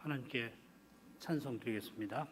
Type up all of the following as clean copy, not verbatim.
하나님께 찬송 드리겠습니다.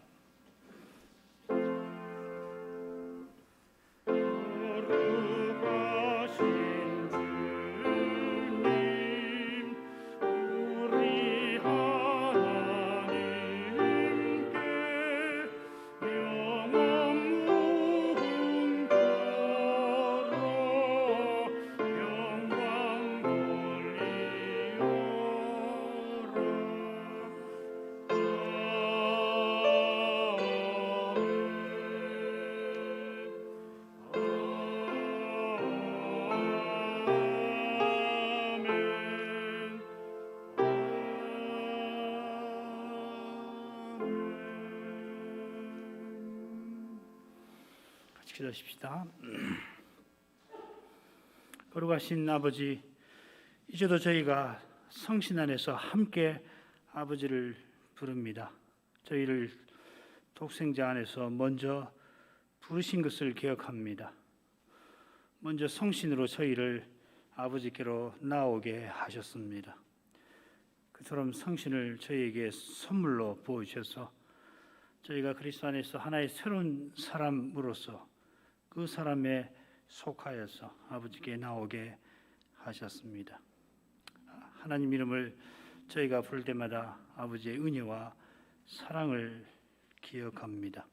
기도하십시다. 거룩하신 아버지, 이제도 저희가 성신 안에서 함께 아버지를 부릅니다. 저희를 독생자 안에서 먼저 부르신 것을 기억합니다. 먼저 성신으로 저희를 아버지께로 나오게 하셨습니다. 그처럼 성신을 저희에게 선물로 부어주셔서 저희가 그리스도 안에서 하나의 새로운 사람으로서 그 사람에 속하여서 아버지께 나오게 하셨습니다. 하나님 이름을 저희가 부를 때마다 아버지의 은혜와 사랑을 기억합니다.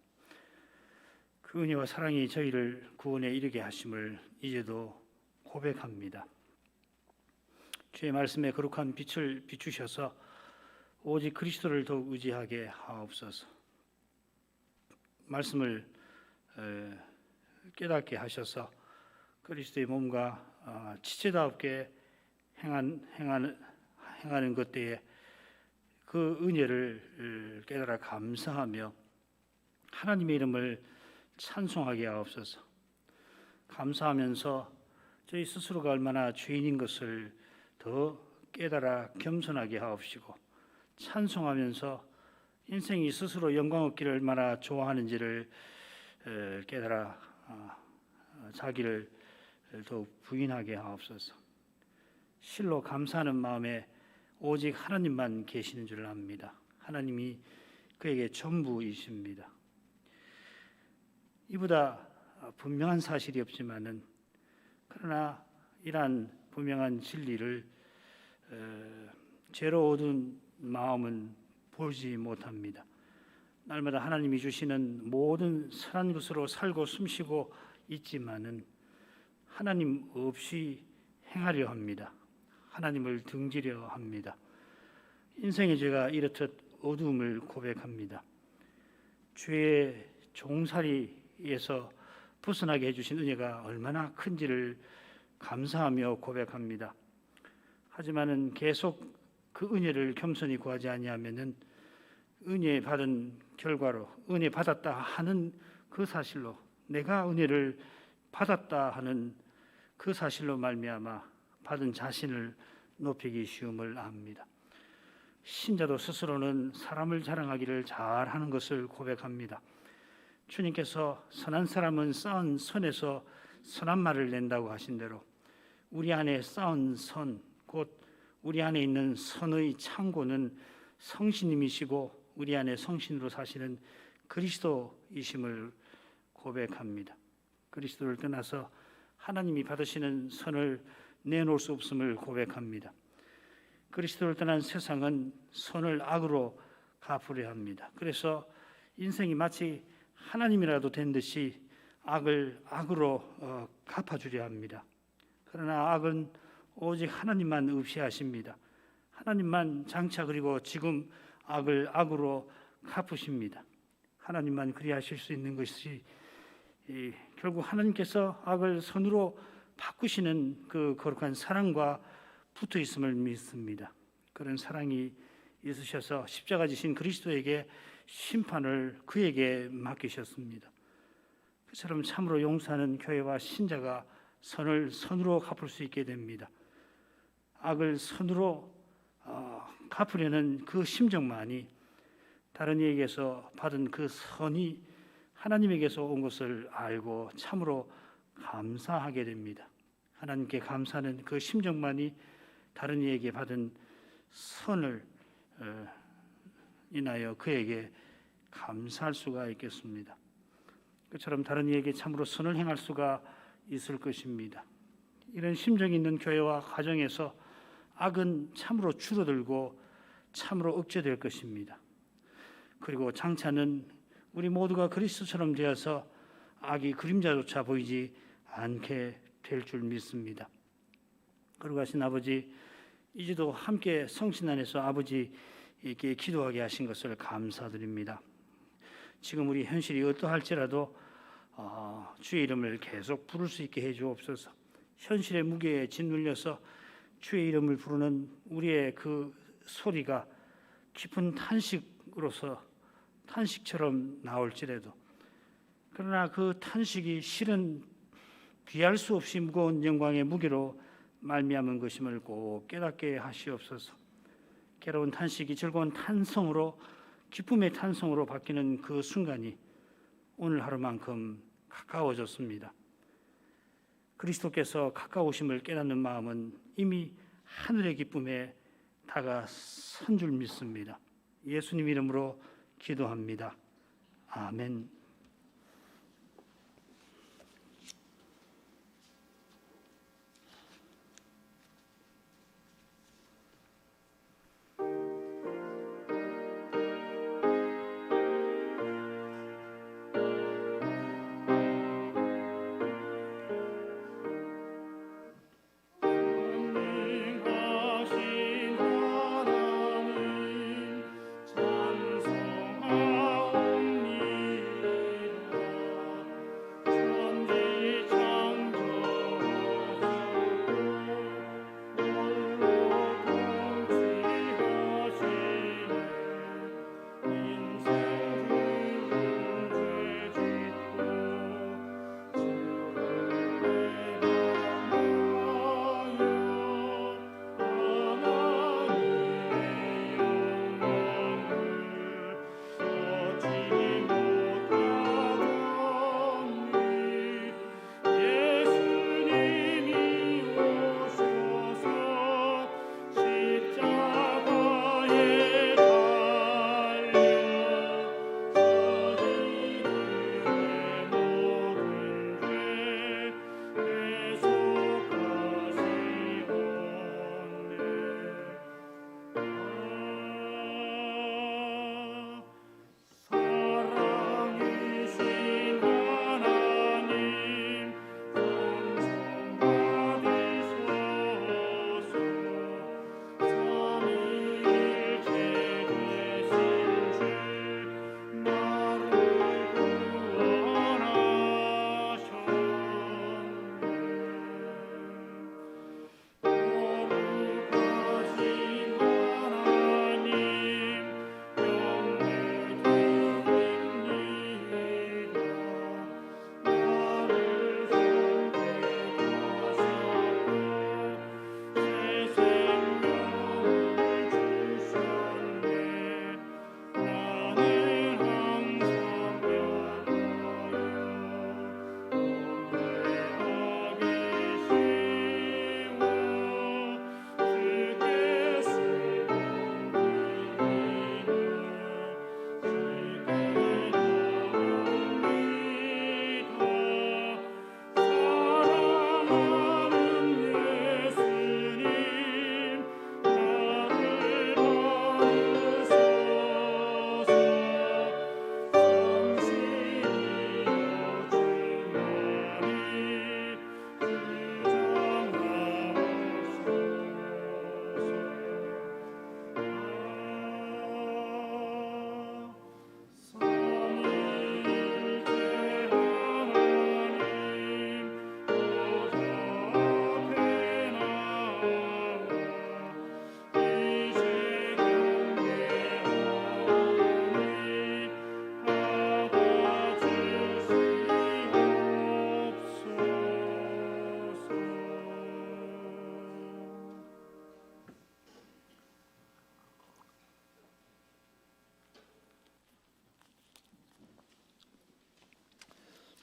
그 은혜와 사랑이 저희를 구원에 이르게 하심을 이제도 고백합니다. 주의 말씀에 거룩한 빛을 비추셔서 오직 그리스도를 더욱 의지하게 하옵소서. 말씀을 깨닫게 하셔서 그리스도의 몸과 지체다없게 행하는 것 때에 그 은혜를 깨달아 감사하며 하나님의 이름을 찬송하게 하옵소서. 감사하면서 저희 스스로가 얼마나 죄인인 것을 더 깨달아 겸손하게 하옵시고, 찬송하면서 인생이 스스로 영광 얻기를 얼마나 좋아하는지를 깨달아 자기를 더욱 부인하게 하옵소서. 실로 감사하는 마음에 오직 하나님만 계시는 줄 압니다. 하나님이 그에게 전부이십니다. 이보다 분명한 사실이 없지만은 그러나 이러한 분명한 진리를 죄로 얻은 마음은 보지 못합니다. 날마다 하나님이 주시는 모든 선한 것으로 살고 숨쉬고 있지만은 하나님 없이 행하려 합니다. 하나님을 등지려 합니다. 인생의 죄가 이렇듯 어두움을 고백합니다. 죄의 종살이에서 벗어나게 해주신 은혜가 얼마나 큰지를 감사하며 고백합니다. 하지만은 계속 그 은혜를 겸손히 구하지 아니하면은 은혜 받은 결과로 은혜 받았다 하는 그 사실로, 내가 은혜를 받았다 하는 그 사실로 말미암아 받은 자신을 높이기 쉬움을 압니다. 신자도 스스로는 사람을 자랑하기를 잘하는 것을 고백합니다. 주님께서 선한 사람은 쌓은 선에서 선한 말을 낸다고 하신 대로 우리 안에 쌓은 선, 곧 우리 안에 있는 선의 창고는 성신님이시고 우리 안에 성신으로 사시는 그리스도이심을 고백합니다. 그리스도를 떠나서 하나님이 받으시는 선을 내놓을 수 없음을 고백합니다. 그리스도를 떠난 세상은 선을 악으로 갚으려 합니다. 그래서 인생이 마치 하나님이라도 된 듯이 악을 악으로 갚아주려 합니다. 그러나 악은 오직 하나님만 의시하십니다. 하나님만 장차 그리고 지금 악을 악으로 갚으십니다. 하나님만 그리하실 수 있는 것이 결국 하나님께서 악을 선으로 바꾸시는 그 거룩한 사랑과 붙어 있음을 믿습니다. 그런 사랑이 있으셔서 십자가 지신 그리스도에게 심판을 그에게 맡기셨습니다. 그처럼 참으로 용서하는 교회와 신자가 선을 선으로 갚을 수 있게 됩니다. 악을 선으로 갚으려는 그 심정만이 다른 이에게서 받은 그 선이 하나님에게서 온 것을 알고 참으로 감사하게 됩니다. 하나님께 감사하는 그 심정만이 다른 이에게 받은 선을 인하여 그에게 감사할 수가 있겠습니다. 그처럼 다른 이에게 참으로 선을 행할 수가 있을 것입니다. 이런 심정이 있는 교회와 가정에서 악은 참으로 줄어들고 참으로 억제될 것입니다. 그리고 장차는 우리 모두가 그리스도처럼 되어서 악이 그림자조차 보이지 않게 될 줄 믿습니다. 거룩하신 아버지, 이제도 함께 성신 안에서 아버지께 기도하게 하신 것을 감사드립니다. 지금 우리 현실이 어떠할지라도 주의 이름을 계속 부를 수 있게 해 주옵소서. 현실의 무게에 짓눌려서 주의 이름을 부르는 우리의 그 소리가 깊은 탄식처럼 나올지라도, 그러나 그 탄식이 실은 비할 수 없이 무거운 영광의 무게로 말미암은 것임을 꼭 깨닫게 하시옵소서. 괴로운 탄식이 즐거운 탄성으로, 기쁨의 탄성으로 바뀌는 그 순간이 오늘 하루만큼 가까워졌습니다. 그리스도께서 가까우심을 깨닫는 마음은 이미 하늘의 기쁨에 다가선 줄 믿습니다. 예수님 이름으로 기도합니다. 아멘.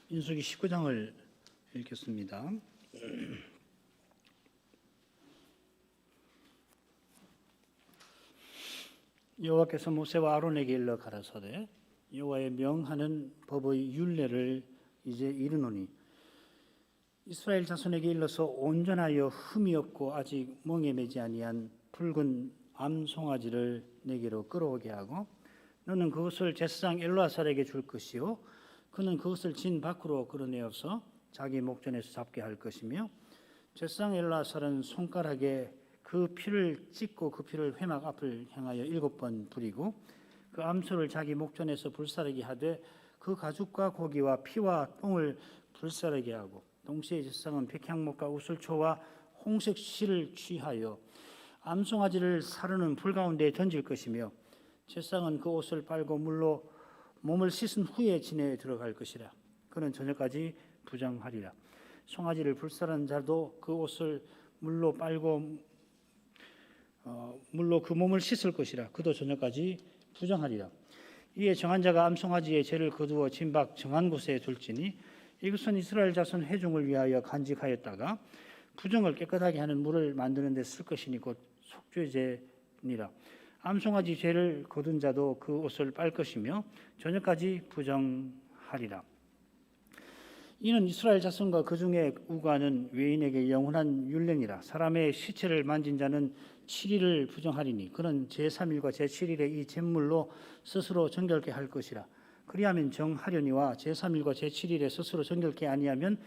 민수기 19장을 읽겠습니다. 여호와께서 모세와 아론에게 일러 가라사대 여호와의 명하는 법의 율례를 이제 이르노니 이스라엘 자손에게 일러서 온전하여 흠이 없고 아직 멍에 매지 아니한 붉은 암송아지를 내게로 끌어오게 하고 너는 그것을 제사장 엘르아살에게 줄 것이요 그는 그것을 진 밖으로 끌어내어서 자기 목전에서 잡게 할 것이며 제사장 엘르아살은 손가락에 그 피를 찍고 그 피를 회막 앞을 향하여 7번 부리고 그 암소를 자기 목전에서 불사르게 하되 그 가죽과 고기와 피와 똥을 불사르게 하고 동시에 제사장은 백향목과 우슬초와 홍색 실을 취하여 암송아지를 사르는 불 가운데에 던질 것이며 제사장은 그 옷을 빨고 물로 몸을 씻은 후에 진에 들어갈 것이라. 그는 저녁까지 부정하리라. 송아지를 불사른 자도 그 옷을 물로 빨고 물로 그 몸을 씻을 것이라. 그도 저녁까지 부정하리라. 이에 정한 자가 암송아지의 죄를 거두어 진박 정한 곳에 둘지니 이것은 이스라엘 자손 회중을 위하여 간직하였다가 부정을 깨끗하게 하는 물을 만드는 데 쓸 것이니 곧 속죄제니라. 암송아지 죄를 거둔 자도 그 옷을 빨 것이며 저녁까지 부정하리라. 이는 이스라엘 자손과 그 중에 우가는 외인에게 영원한 율례니라. 사람의 시체를 만진 자는 7일을 부정하리니 그는 제3일과 제7일에 이 잿물로 스스로 정결케 할 것이라. 그리하면 정하려니와 제3일과 제7일에 스스로 정결케 아니하면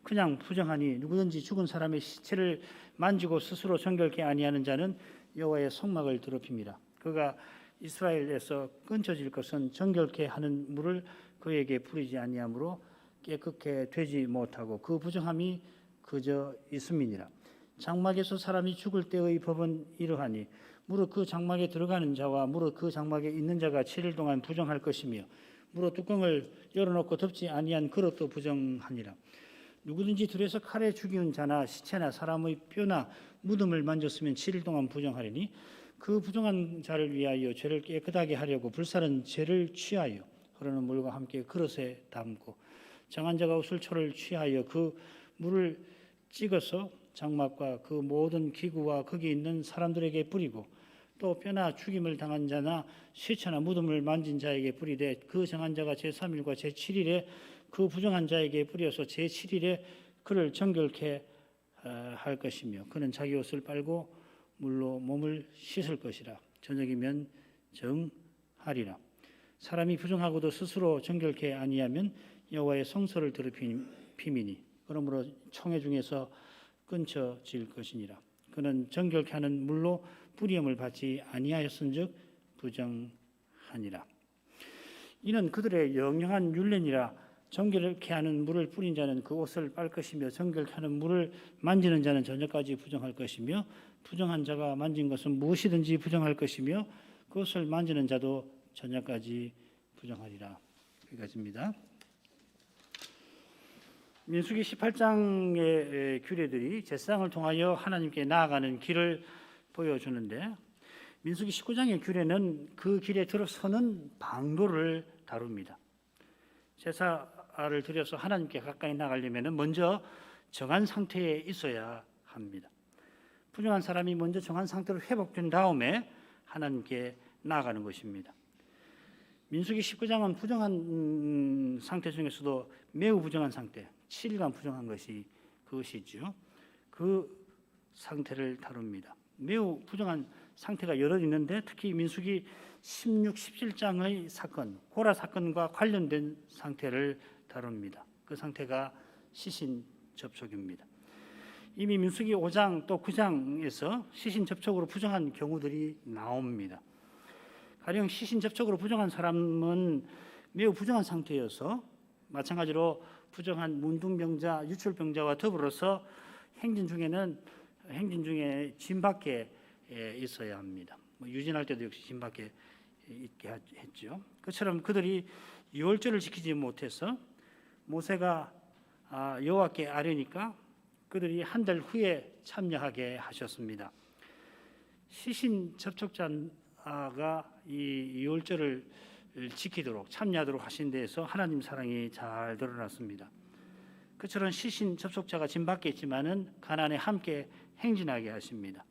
그냥 부정하니 누구든지 죽은 사람의 시체를 만지고 스스로 정결케 아니하는 자는 여호와의 성막을 더럽힙니다. 그가 이스라엘에서 끊쳐질 것은 정결케 하는 물을 그에게 뿌리지 아니하므로 깨끗게 되지 못하고 그 부정함이 그저 있음이니라. 장막에서 사람이 죽을 때의 법은 이러하니 무릇 그 장막에 들어가는 자와 무릇 그 장막에 있는 자가 7일 동안 부정할 것이며 무릇 뚜껑을 열어놓고 덮지 아니한 그릇도 부정하니라. 누구든지 들에서 칼에 죽이는 자나 시체나 사람의 뼈나 무덤을 만졌으면 7일 동안 부정하리니 그 부정한 자를 위하여 죄를 깨끗하게 하려고 불사른 죄를 취하여 흐르는 물과 함께 그릇에 담고 정한 자가 우슬초를 취하여 그 물을 찍어서 장막과 그 모든 기구와 거기 있는 사람들에게 뿌리고 또 뼈나 죽임을 당한 자나 시체나 무덤을 만진 자에게 뿌리되 그 정한 자가 제3일과 제7일에 그 부정한 자에게 뿌려서 제7일에 그를 정결케 할 것이며 그는 자기 옷을 빨고 물로 몸을 씻을 것이라. 저녁이면 정하리라. 사람이 부정하고도 스스로 정결케 아니하면 여호와의 성소를 더럽힘이니 그러므로 총회 중에서 끊쳐질 것이니라. 그는 정결케 하는 물로 뿌리움을 받지 아니하였은즉 부정하니라. 이는 그들의 영영한 율례니라. 정결케 하는 물을 뿌린 자는 그 옷을 빨 것이며 정결케 하는 물을 만지는 자는 저녁까지 부정할 것이며 부정한 자가 만진 것은 무엇이든지 부정할 것이며 그것을 만지는 자도 저녁까지 부정하리라. 여기까지입니다. 민수기 18장의 규례들이 제사장을 통하여 하나님께 나아가는 길을 보여주는데 민수기 19장의 규례는 그 길에 들어서는 방도를 다룹니다. 제사를 드려서 하나님께 가까이 나가려면 먼저 정한 상태에 있어야 합니다. 부정한 사람이 먼저 정한 상태로 회복된 다음에 하나님께 나아가는 것입니다. 민수기 19장은 부정한 상태 중에서도 매우 부정한 상태, 7일간 부정한 것이 그것이죠. 그 상태를 다룹니다. 매우 부정한 상태가 여러 있는데 특히 민수기 16, 17장의 사건, 고라 사건과 관련된 상태를 다룹니다. 그 상태가 시신 접촉입니다. 이미 민수기 5장 또 9장에서 시신 접촉으로 부정한 경우들이 나옵니다. 가령 시신 접촉으로 부정한 사람은 매우 부정한 상태여서 마찬가지로 부정한 문둥병자, 유출병자와 더불어서 행진 중에 진 밖에 있어야 합니다. 유진할 때도 역시 진 밖에 있게 했죠. 그처럼 그들이 유월절을 지키지 못해서 모세가 여호와께 아뢰니까 그들이 한 달 후에 참여하게 하셨습니다. 시신 접촉자가 이 유월절을 지키도록 참여하도록 하신 데에서 하나님 사랑이 잘 드러났습니다. 그처럼 시신 접촉자가 진 밖에 있지만은 가나안에 함께 행진하게 하십니다.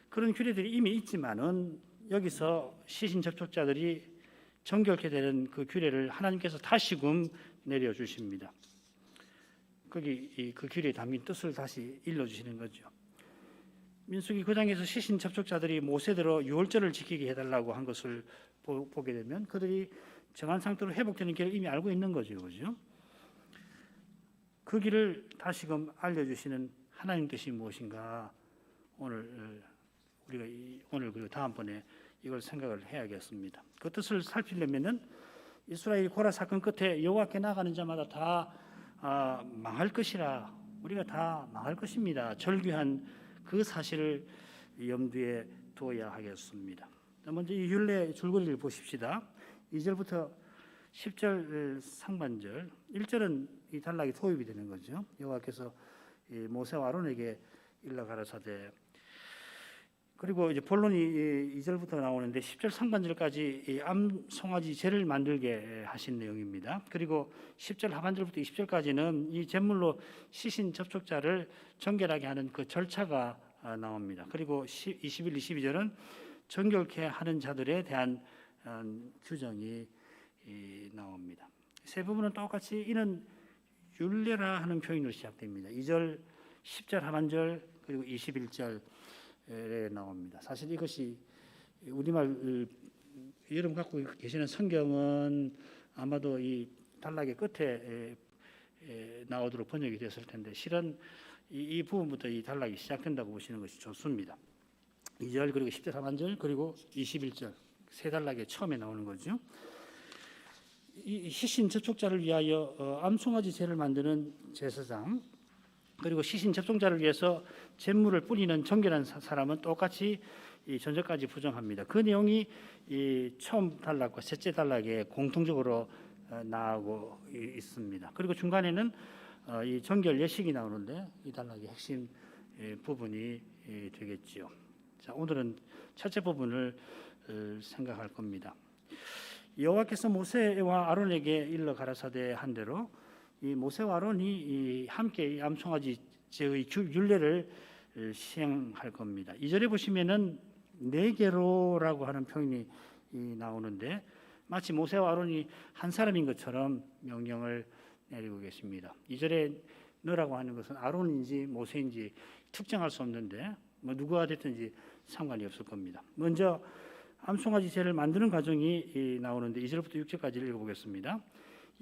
그런 규례들이 이미 있지만은 여기서 시신 접촉자들이 정결케 되는 그 규례를 하나님께서 다시금 내려주십니다. 거기 그 규례에 담긴 뜻을 다시 일러주시는 거죠. 민수기 9장에서 시신 접촉자들이 모세대로 유월절을 지키게 해달라고 한 것을 보게 되면 그들이 정한 상태로 회복되는 길을 이미 알고 있는 거죠. 그죠? 그 길을 다시금 알려주시는 하나님 뜻이 무엇인가 오늘 우리가 오늘 그리고 다음번에 이걸 생각을 해야겠습니다. 그 뜻을 살피려면은 이스라엘 고라 사건 끝에 여호와께 나가는 자마다 다 망할 것이라, 우리가 다 망할 것입니다. 절규한 그 사실을 염두에 두어야 하겠습니다. 먼저 이 율례 줄거리를 보십시다. 2절부터 10절 상반절, 1절은 이 단락이 도입이 되는 거죠. 여호와께서 모세와 아론에게 일러 가라사대, 그리고 이제 본론이 2절부터 나오는데 10절 상반절까지 이 암송아지 제를 만들게 하신 내용입니다. 그리고 10절 하반절부터 20절까지는 이 제물로 시신 접촉자를 정결하게 하는 그 절차가 나옵니다. 그리고 21, 22절은 정결케 하는 자들에 대한 규정이 나옵니다. 세 부분은 똑같이 이는 율례라 하는 표현으로 시작됩니다. 2절, 10절 하반절 그리고 21절 나옵니다. 사실 이것이 우리말 여러분 갖고 계시는 성경은 아마도 이 단락의 끝에 나오도록 번역이 됐을 텐데 실은 이 부분부터 이 단락이 시작된다고 보시는 것이 좋습니다. 2절 그리고 10절 하반절 그리고 21절 세 단락에 처음에 나오는 거죠. 이 시신 접촉자를 위하여 암송아지 제를 만드는 제사장, 그리고 시신 접촉자를 위해서 제물을 뿌리는 정결한 사람은 똑같이 이 전절까지 부정합니다. 그 내용이 이 처음 단락과 셋째 단락에 공통적으로 나오고 있습니다. 그리고 중간에는 이 정결 예식이 나오는데 이 단락의 핵심 부분이 되겠지요. 자, 오늘은 첫째 부분을 생각할 겁니다. 여호와께서 모세와 아론에게 일러 가라사대 한 대로 이 모세와 아론이 함께 암송아지 제의 율례를 시행할 겁니다. 2절에 보시면은 네개로라고 하는 표현이 나오는데 마치 모세와 아론이 한 사람인 것처럼 명령을 내리고 계십니다. 2절에 너라고 하는 것은 아론인지 모세인지 특정할 수 없는데 뭐 누구가 됐든지 상관이 없을 겁니다. 먼저 암송아지 제를 만드는 과정이 나오는데 2절부터 6절까지 읽어보겠습니다.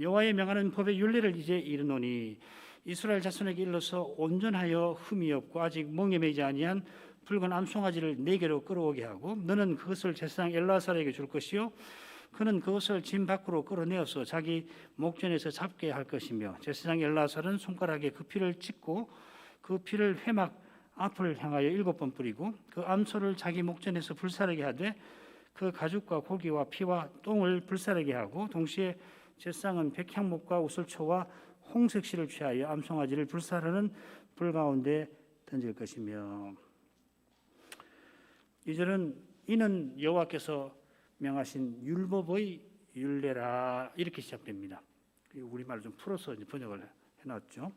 여호와의 명하는 법의 율례를 이제 이르노니 이스라엘 자손에게 일러서 온전하여 흠이 없고 아직 멍에 매지 아니한 붉은 암송아지를 4개로 끌어오게 하고 너는 그것을 제사장 엘르아살에게 줄 것이요 그는 그것을 짐 밖으로 끌어내어서 자기 목전에서 잡게 할 것이며 제사장 엘르아살은 손가락에 그 피를 찍고 그 피를 회막 앞을 향하여 7번 뿌리고 그 암소를 자기 목전에서 불사르게 하되 그 가죽과 고기와 피와 똥을 불사르게 하고 동시에 제사장은 백향목과 우슬초와 홍색실을 취하여 암송아지를 불사르는 불 가운데 던질 것이며 2절은 이는 여호와께서 명하신 율법의 율례라 이렇게 시작됩니다. 우리말로 좀 풀어서 이제 번역을 해놨죠.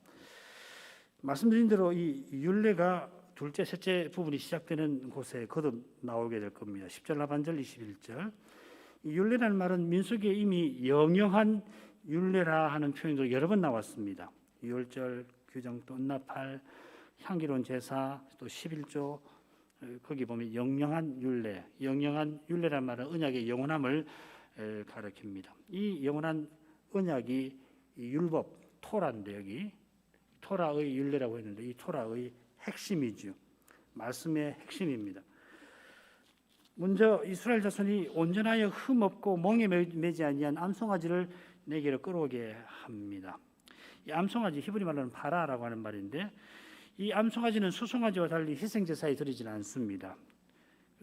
말씀드린 대로 이 율례가 둘째, 셋째 부분이 시작되는 곳에 거듭 나오게 될 겁니다. 10절 하반절, 21절. 이 율례라는 말은 민수기에 이미 영영한 율례라 하는 표현도 여러 번 나왔습니다. 유월절, 규정, 또 은나팔, 향기로운 제사, 또 11조 거기 보면 영영한 율례, 영영한 율례란 말은 언약의 영원함을 가리킵니다. 이 영원한 언약이 율법, 토라인데 여기 토라의 율례라고 했는데 이 토라의 핵심이죠. 말씀의 핵심입니다. 먼저 이스라엘 자손이 온전하여 흠 없고 멍에 매지 아니한 암송아지를 4개로 끌어오게 합니다. 이 암송아지 히브리 말로는 파라라고 하는 말인데 이 암송아지는 수송아지와 달리 희생제사에 드리지는 않습니다.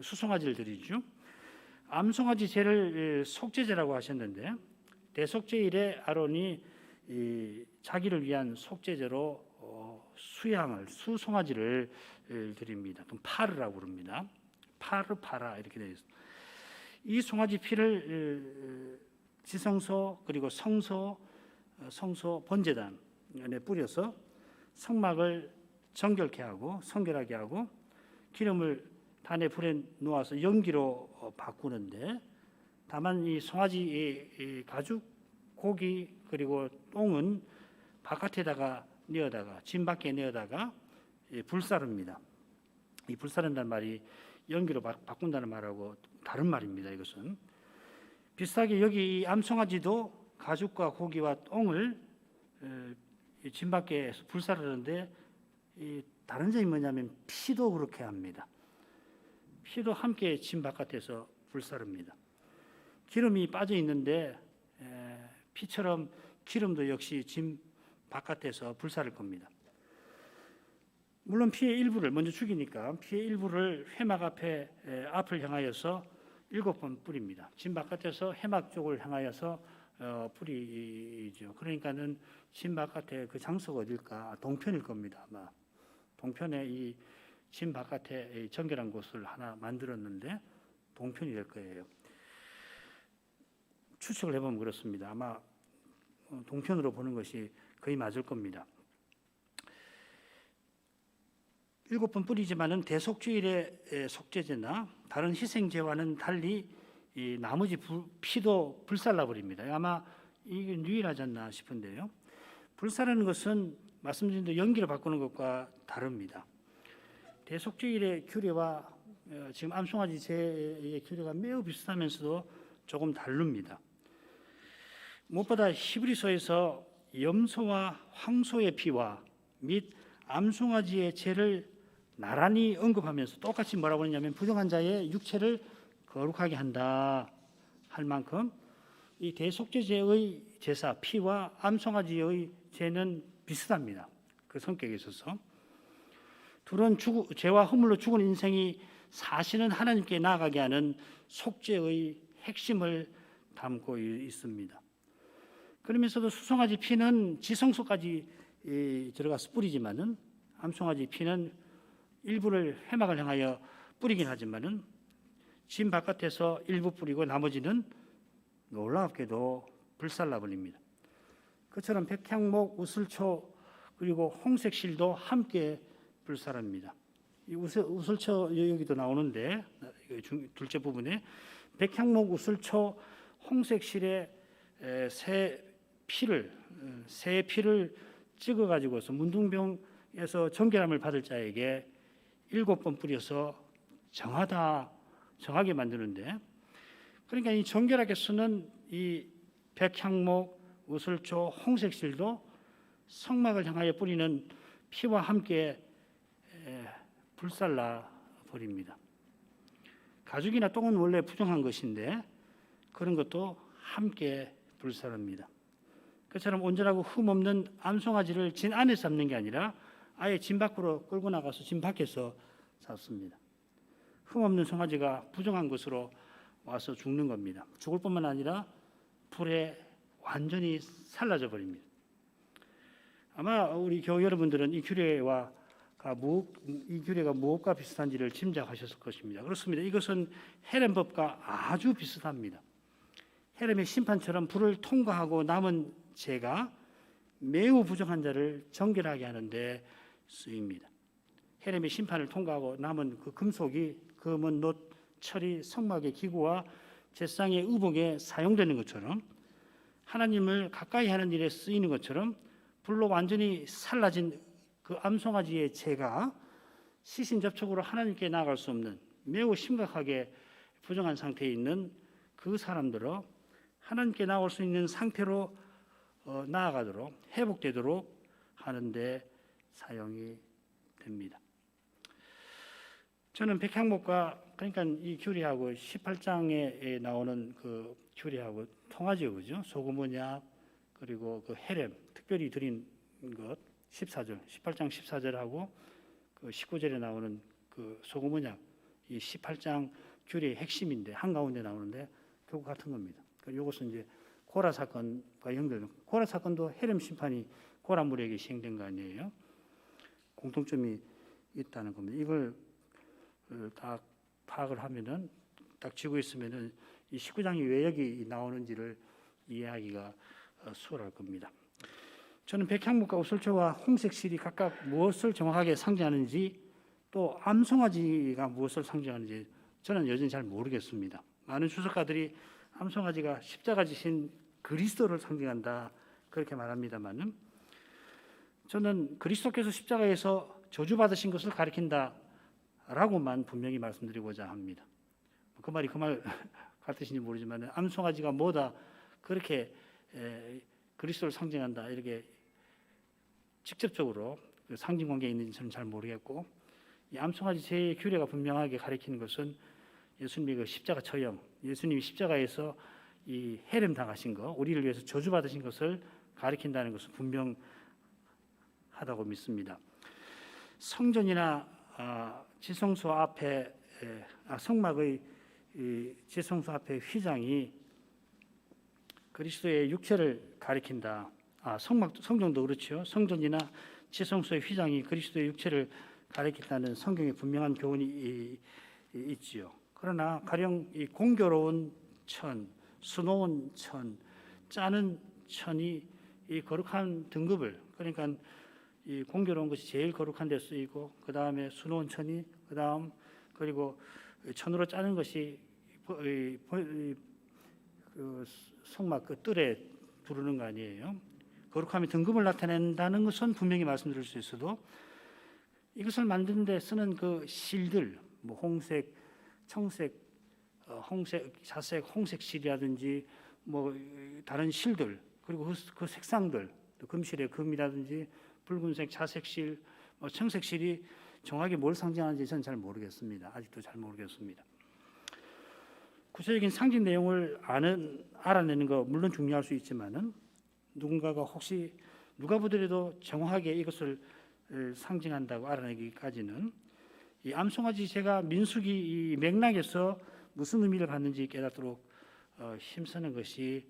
수송아지를 드리죠. 암송아지 제를 속죄제라고 하셨는데 대속죄일에 아론이 자기를 위한 속죄제로 수송아지를 드립니다. 그럼 파르라고 부릅니다. 파르파라 이렇게 되어 있습니다. 이 송아지 피를 지성소 그리고 성소 번제단에 뿌려서 성막을 정결케 하고 성결하게 하고 기름을 단에 불에 놓아서 연기로 바꾸는데, 다만 이 송아지 이 가죽, 고기 그리고 똥은 바깥에다가 내어다가 진 밖에 내어다가 불사릅니다. 이 불사른다는 말이 연기로 바꾼다는 말하고 다른 말입니다. 이것은 비슷하게 여기 이 암송아지도 가죽과 고기와 똥을 진 밖에 불사르는데, 다른 점이 뭐냐면 피도 그렇게 합니다. 피도 함께 진 바깥에서 불사릅니다. 기름이 빠져 있는데 피처럼 기름도 역시 진 바깥에서 불사를 겁니다. 물론 피의 일부를 먼저 죽이니까 피의 일부를 회막 앞을 향하여서 7번 뿌립니다. 진 바깥에서 회막 쪽을 향하여서 뿌리죠. 그러니까는 진 바깥에 그 장소가 어딜까? 동편일 겁니다. 아마 동편에 이 진 바깥에 정결한 곳을 하나 만들었는데 동편이 될 거예요. 추측을 해보면 그렇습니다. 아마 동편으로 보는 것이 거의 맞을 겁니다. 7번 뿌리지만은 대속죄일의 속죄제나 다른 희생제와는 달리 이 나머지 피도 불살라 버립니다. 아마 이게 유일하지 않나 싶은데요. 불사르는 것은 말씀드린 대로 연기를 바꾸는 것과 다릅니다. 대속죄일의 규례와 지금 암송아지 제의 규례가 매우 비슷하면서도 조금 다릅니다. 무엇보다 히브리서에서 염소와 황소의 피와 및 암송아지의 죄를 나란히 언급하면서 똑같이 뭐라고 하냐면 부정한 자의 육체를 거룩하게 한다 할 만큼 이 대속죄제의 제사 피와 암송아지의 죄는 비슷합니다. 그 성격에 있어서 둘은 죄와 허물로 죽은 인생이 사실은 하나님께 나아가게 하는 속죄의 핵심을 담고 있습니다. 그러면서도 수송아지 피는 지성소까지 들어가서 뿌리지만은 암송아지 피는 일부를 회막을 향하여 뿌리긴 하지만은 진 바깥에서 일부 뿌리고 나머지는 놀랍게도 불살라 버립니다. 그처럼 백향목, 우슬초 그리고 홍색실도 함께 불살합니다. 이 우슬초 여기도 나오는데 둘째 부분에 백향목, 우슬초, 홍색실에 새 피를 찍어 가지고서 문둥병에서 정결함을 받을 자에게 7번 뿌려서 정하게 만드는데, 그러니까 이 정결하게 쓰는 이 백향목, 우슬초, 홍색실도 성막을 향하여 뿌리는 피와 함께 불살라 버립니다. 가죽이나 똥은 원래 부정한 것인데 그런 것도 함께 불살릅니다. 그처럼 온전하고 흠없는 암송아지를 진 안에서 잡는 게 아니라 아예 진 밖으로 끌고 나가서 진 밖에서 잡습니다. 흠없는 송아지가 부정한 것으로 와서 죽는 겁니다. 죽을 뿐만 아니라 불에 완전히 살라져 버립니다. 아마 우리 교우 여러분들은 이 규례가 무엇과 비슷한지를 짐작하셨을 것입니다. 그렇습니다. 이것은 헤렘법과 아주 비슷합니다. 헤렘의 심판처럼 불을 통과하고 남은 죄가 매우 부정한 자를 정결하게 하는데 쓰입니다. 헤렘의 심판을 통과하고 남은 그 금속이 금은 놋, 철이 성막의 기구와 제상의 의복에 사용되는 것처럼 하나님을 가까이 하는 일에 쓰이는 것처럼 불로 완전히 살라진 그 암송아지의 죄가 시신 접촉으로 하나님께 나아갈 수 없는 매우 심각하게 부정한 상태에 있는 그 사람들로 하나님께 나올 수 있는 상태로 나아가도록 회복되도록 하는데 사용이 됩니다. 저는 백향목과 그러니까 이 규례하고 18장에 나오는 그 규례하고 통하죠, 그죠? 소금 언약 그리고 그 헤렘 특별히 드린 것 14절, 18장 14절하고 그 19절에 나오는 그 소금 언약 이 18장 규례의 핵심인데 한가운데 나오는데 결국 같은 겁니다. 이것은 이제 고라 사건과 연결된 고라 사건도 헤렘 심판이 고라 무리에게 시행된 거 아니에요? 공통점이 있다는 겁니다. 이걸 딱 파악을 하면은 딱 쥐고 있으면은 이 19장이 왜 여기 나오는지를 이해하기가 수월할 겁니다. 저는 백향목과 우슬초와 홍색실이 각각 무엇을 정확하게 상징하는지 또 암송아지가 무엇을 상징하는지 저는 여전히 잘 모르겠습니다. 많은 주석가들이 암송아지가 십자가 지신 그리스도를 상징한다 그렇게 말합니다만은 저는 그리스도께서 십자가에서 저주받으신 것을 가리킨다라고만 분명히 말씀드리고자 합니다. 그 말이 그 말 같으신지 모르지만 암송아지가 뭐다 그렇게 그리스도를 상징한다 이렇게 직접적으로 상징 관계에 있는지 저는 잘 모르겠고 이 암송아지 제 규례가 분명하게 가리키는 것은 예수님의 그 십자가 처형, 예수님이 십자가에서 이 해림 당하신 거, 우리를 위해서 저주받으신 것을 가리킨다는 것은 분명하다고 믿습니다. 성전이나 지성소 앞에 성막의 지성소 앞에 휘장이 그리스도의 육체를 가리킨다. 성전도 그렇죠. 성전이나 지성소의 휘장이 그리스도의 육체를 가리킨다는 성경의 분명한 교훈이 있지요. 그러나 가령 이 공교로운 천, 수놓은 천, 짜는 천이 이 거룩한 등급을 그러니까 이 공교로운 것이 제일 거룩한 데 쓰이고 그 다음에 수놓은 천이 그 다음 그리고 천으로 짜는 것이 그 성막 그 뜰에 두르는 거 아니에요. 거룩함의 등급을 나타낸다는 것은 분명히 말씀드릴 수 있어도 이것을 만드는 데 쓰는 그 실들, 뭐 홍색, 청색, 홍색, 자색, 홍색 실이라든지 뭐 다른 실들 그리고 그 색상들, 또 금실의 금이라든지 붉은색, 자색 실, 청색 실이 정확히 뭘 상징하는지 저는 잘 모르겠습니다. 아직도 잘 모르겠습니다. 구체적인 상징 내용을 알아내는 거 물론 중요할 수 있지만은 누군가가 혹시 누가 보더라도 정확하게 이것을 상징한다고 알아내기까지는 이 암송아지 제가 민수기 이 맥락에서 무슨 의미를 갖는지 깨닫도록 힘쓰는 것이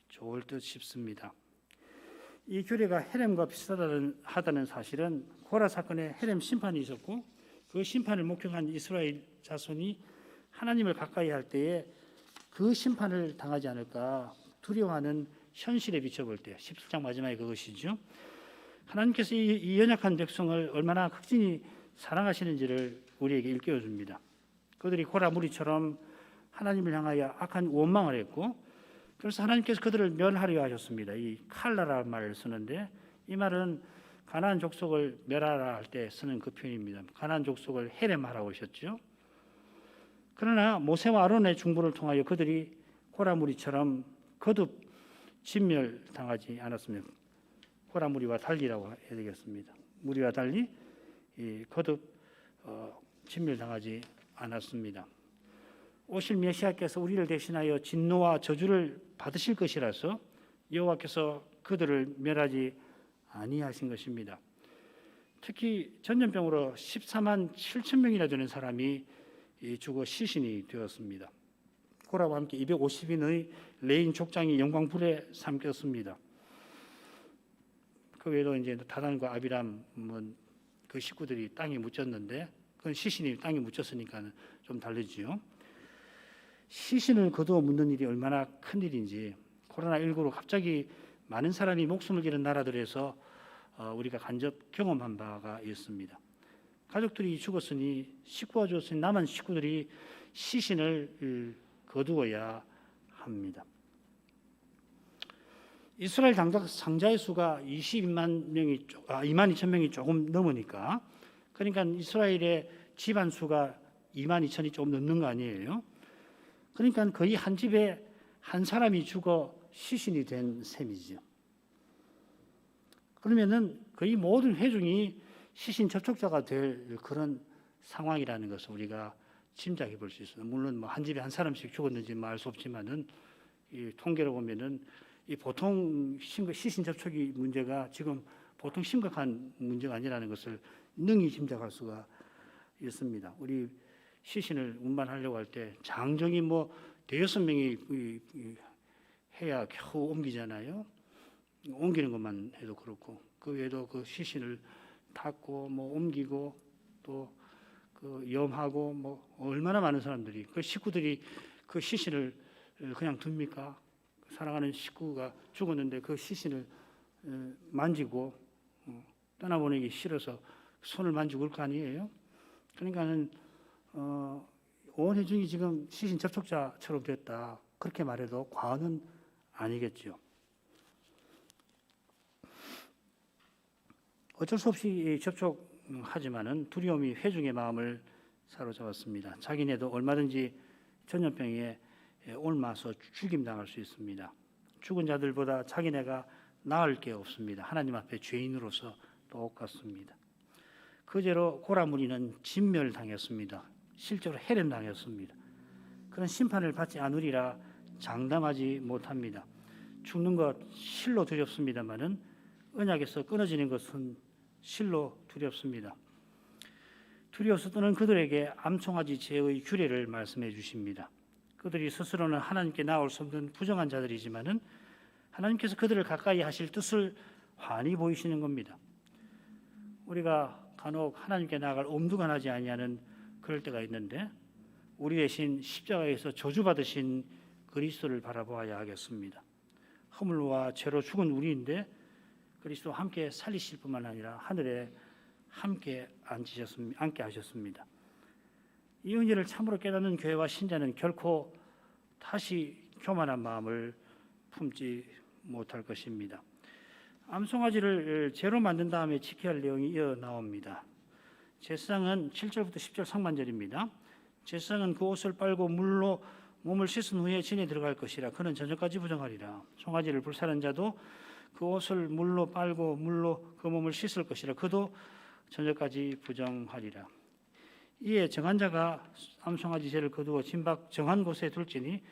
좋을 듯 싶습니다. 이 규례가 헤렘과 비슷하다는 사실은 고라 사건에 헤렘 심판이 있었고 그 심판을 목격한 이스라엘 자손이 하나님을 가까이 할 때에 그 심판을 당하지 않을까 두려워하는 현실에 비춰볼 때 17장 마지막에 그것이죠. 하나님께서 이 연약한 백성을 얼마나 극진히 사랑하시는지를 우리에게 일깨워 줍니다. 그들이 고라 무리처럼 하나님을 향하여 악한 원망을 했고 그래서 하나님께서 그들을 멸하려 하셨습니다. 이 칼라라는 말을 쓰는데 이 말은 가나안 족속을 멸하라 할 때 쓰는 그 표현입니다. 가나안 족속을 해렘하라고 하셨죠. 그러나 모세와 아론의 중보를 통하여 그들이 고라 무리처럼 거듭 진멸당하지 않았습니다. 고라 무리와 달리라고 해야 되겠습니다. 무리와 달리 거듭 진멸당하지 않았습니다. 오실 메시아께서 우리를 대신하여 진노와 저주를 받으실 것이라서 여호와께서 그들을 멸하지 아니하신 것입니다. 특히 전염병으로 14만 7천 명이나 되는 사람이 죽어 시신이 되었습니다. 고라와 함께 250인의 레인 족장이 영광불에 삼켰습니다. 그 외에도 이제 다단과 아비람은 그 식구들이 땅에 묻혔는데 그건 시신이 땅에 묻혔으니까 좀 다르지요. 시신을 거두어 묻는 일이 얼마나 큰 일인지 코로나19로 갑자기 많은 사람이 목숨을 잃은 나라들에서 우리가 간접 경험한 바가 있습니다. 가족들이 죽었으니 식구가 죽었으니 남은 식구들이 시신을 거두어야 합니다. 이스라엘 상자의 수가 2만 2천 명이 조금 넘으니까 그러니까 이스라엘의 집안 수가 2만 2천이 조금 넘는 거 아니에요? 그러니까 거의 한 집에 한 사람이 죽어 시신이 된 셈이죠. 그러면은 거의 모든 회중이 시신 접촉자가 될 그런 상황이라는 것을 우리가 짐작해 볼 수 있어요. 물론 뭐 한 집에 한 사람씩 죽었는지 알 수 없지만은 이 통계로 보면은 이 보통 시신 접촉이 문제가 지금 보통 심각한 문제가 아니라는 것을 능히 짐작할 수가 있습니다. 우리 시신을 운반하려고 할 때 장정이 뭐 대여섯 명이 해야 겨우 옮기잖아요. 옮기는 것만 해도 그렇고 그 외에도 그 시신을 닦고 뭐 옮기고 또 그 염하고 뭐 얼마나 많은 사람들이 그 식구들이 그 시신을 그냥 둡니까? 사랑하는 식구가 죽었는데 그 시신을 만지고 떠나보내기 싫어서 손을 만지고 그럴 거 아니에요? 그러니까는 오원혜중이 지금 시신 접촉자처럼 됐다, 그렇게 말해도 과언은 아니겠죠. 어쩔 수 없이 접촉하지만은 두려움이 회중의 마음을 사로잡았습니다. 자기네도 얼마든지 전염병에 옮아서 죽임당할 수 있습니다. 죽은 자들보다 자기네가 나을 게 없습니다. 하나님 앞에 죄인으로서 똑같습니다. 그제로 고라무리는 진멸당했습니다. 실제로 해련당했습니다. 그런 심판을 받지 않으리라 장담하지 못합니다. 죽는 것 실로 두렵습니다마는 언약에서 끊어지는 것은 실로 두렵습니다. 두려워서 떠는 그들에게 암송아지 제의 규례를 말씀해 주십니다. 그들이 스스로는 하나님께 나올 수 없는 부정한 자들이지만은 하나님께서 그들을 가까이 하실 뜻을 환히 보이시는 겁니다. 우리가 간혹 하나님께 나아갈 엄두가 나지 아니하는 그럴 때가 있는데 우리 대신 십자가에서 저주받으신 그리스도를 바라보아야 하겠습니다. 허물과 죄로 죽은 우리인데 그리스도와 함께 살리실 뿐만 아니라 하늘에 함께 앉게 하셨습니다. 이 은혜를 참으로 깨닫는 교회와 신자는 결코 다시 교만한 마음을 품지 못할 것입니다. 암송아지를 재로 만든 다음에 지켜야 할 내용이 이어 나옵니다. 제사장은 7절부터 10절 상반절입니다. 제사장은 그 옷을 빨고 물로 몸을 씻은 후에 진에 들어갈 것이라. 그는 저녁까지 부정하리라. 송아지를 불사른 자도 그 옷을 물로 빨고 물로 그 몸을 씻을 것이라. 그도 저녁까지 부정하리라. 이에 정한 자가 암송아지 죄를 거두어 진박 정한 곳에 둘지니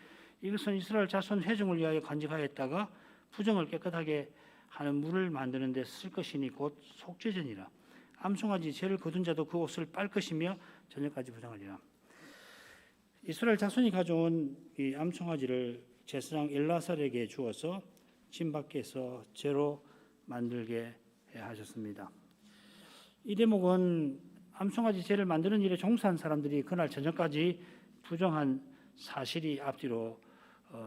이것은 이스라엘 자손 회중을 위하여 간직하였다가 부정을 깨끗하게 하는 물을 만드는 데 쓸 것이니 곧 속죄제니라. 암송아지 죄를 거둔 자도 그 옷을 빨 것이며 저녁까지 부정하리라. 이스라엘 자손이 가져온 이 암송아지를 제사장 엘라살에게 주어서 진 밖에서 죄로 만들게 하셨습니다. 이 대목은 암송아지 죄를 만드는 일에 종사한 사람들이 그날 저녁까지 부정한 사실이 앞뒤로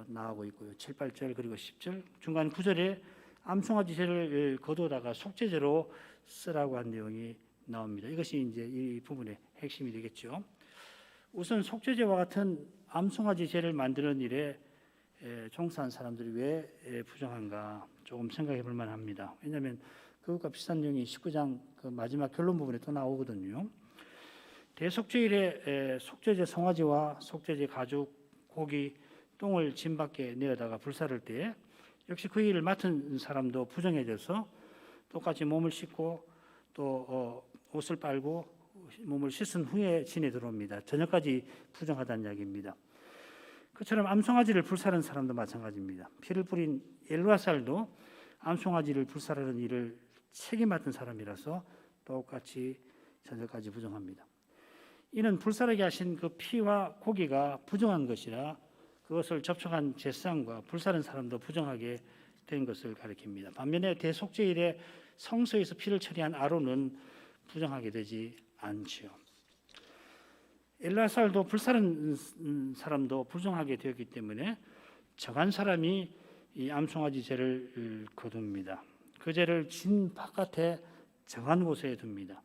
나오고 있고요. 7, 8절 그리고 10절 중간 9절에 암송아지 죄를 거두다가 속죄제로 쓰라고 한 내용이 나옵니다. 이것이 이제 이 부분의 핵심이 되겠죠. 우선 속죄제와 같은 암송아지 죄를 만드는 일에 종사한 사람들이 왜 부정한가 조금 생각해 볼 만합니다. 왜냐하면 그것과 비슷한 내용이 19장 그 마지막 결론 부분에 또 나오거든요. 대속죄일에 속죄제 송아지와 속죄제 가죽, 고기, 똥을 진 밖에 내어다가 불사를 때 역시 그 일을 맡은 사람도 부정해져서 똑같이 몸을 씻고 또 옷을 빨고 몸을 씻은 후에 진에 들어옵니다. 저녁까지 부정하다는 이야기입니다. 그처럼 암송아지를 불사른 사람도 마찬가지입니다. 피를 뿌린 엘르아살도 암송아지를 불사르는 일을 책임 맡은 사람이라서 똑같이 저녁까지 부정합니다. 이는 불사르게 하신 그 피와 고기가 부정한 것이라 그것을 접촉한 제사장과 불사른 사람도 부정하게 된 것을 가리킵니다. 반면에 대속죄일에 성소에서 피를 처리한 아론은 부정하게 되지 않지요. 엘라살도 불사른 사람도 부정하게 되었기 때문에 정한 사람이 이 암송아지 죄를 거둡니다. 그 죄를 진 바깥에 정한 곳에 둡니다.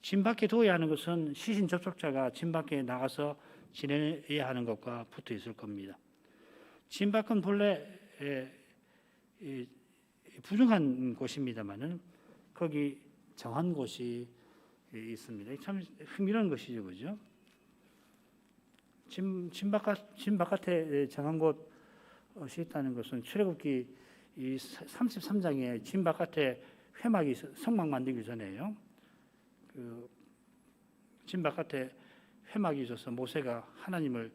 진 밖에 두어야 하는 것은 시신 접촉자가 진 밖에 나가서 지내야 하는 것과 붙어 있을 겁니다. 진 밖은 본래 부정한 곳입니다만은 거기 정한 곳이 있습니다. 참 흥미로운 것이죠, 그죠? 진 바깥에 정한 곳이 있다는 것은 출애굽기 이 33장에 진 바깥에 회막이 성막 만들기 전에요. 그 진 바깥에 회막이 있어서 모세가 하나님을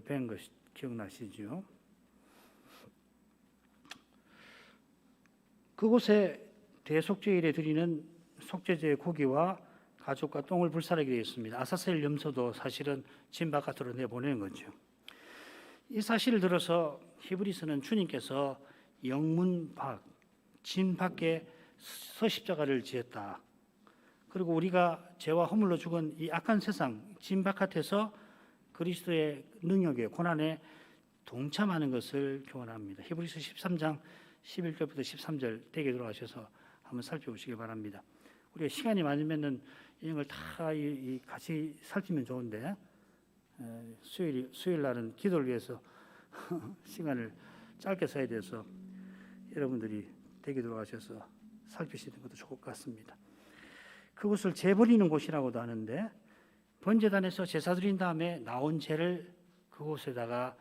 뵌 것이 기억나시죠? 그곳에 대속죄일에 드리는 속죄제의 고기와 가죽과 똥을 불사르게 되어 있습니다. 아사셀 염소도 사실은 진 바깥으로 내보내는 거죠. 이 사실을 들어서 히브리서는 주님께서 영문 밖, 진 밖에 서십자가를 지었다. 그리고 우리가 죄와 허물로 죽은 이 악한 세상, 진 바깥에서 그리스도의 능력에 고난에 동참하는 것을 교훈합니다. 히브리서 13장 11절부터 13절 댁에 들어가셔서 한번 살펴보시기 바랍니다. 우리가 시간이 많으면은 이런 걸 다 같이 살피면 좋은데 수요일 날은 기도를 위해서 시간을 짧게 써야 돼서 여러분들이 대기 들어가셔서 살피시는 것도 좋을 것 같습니다. 그곳을 재 버리는 곳이라고도 하는데 번제단에서 제사 드린 다음에 나온 재를 그곳에다가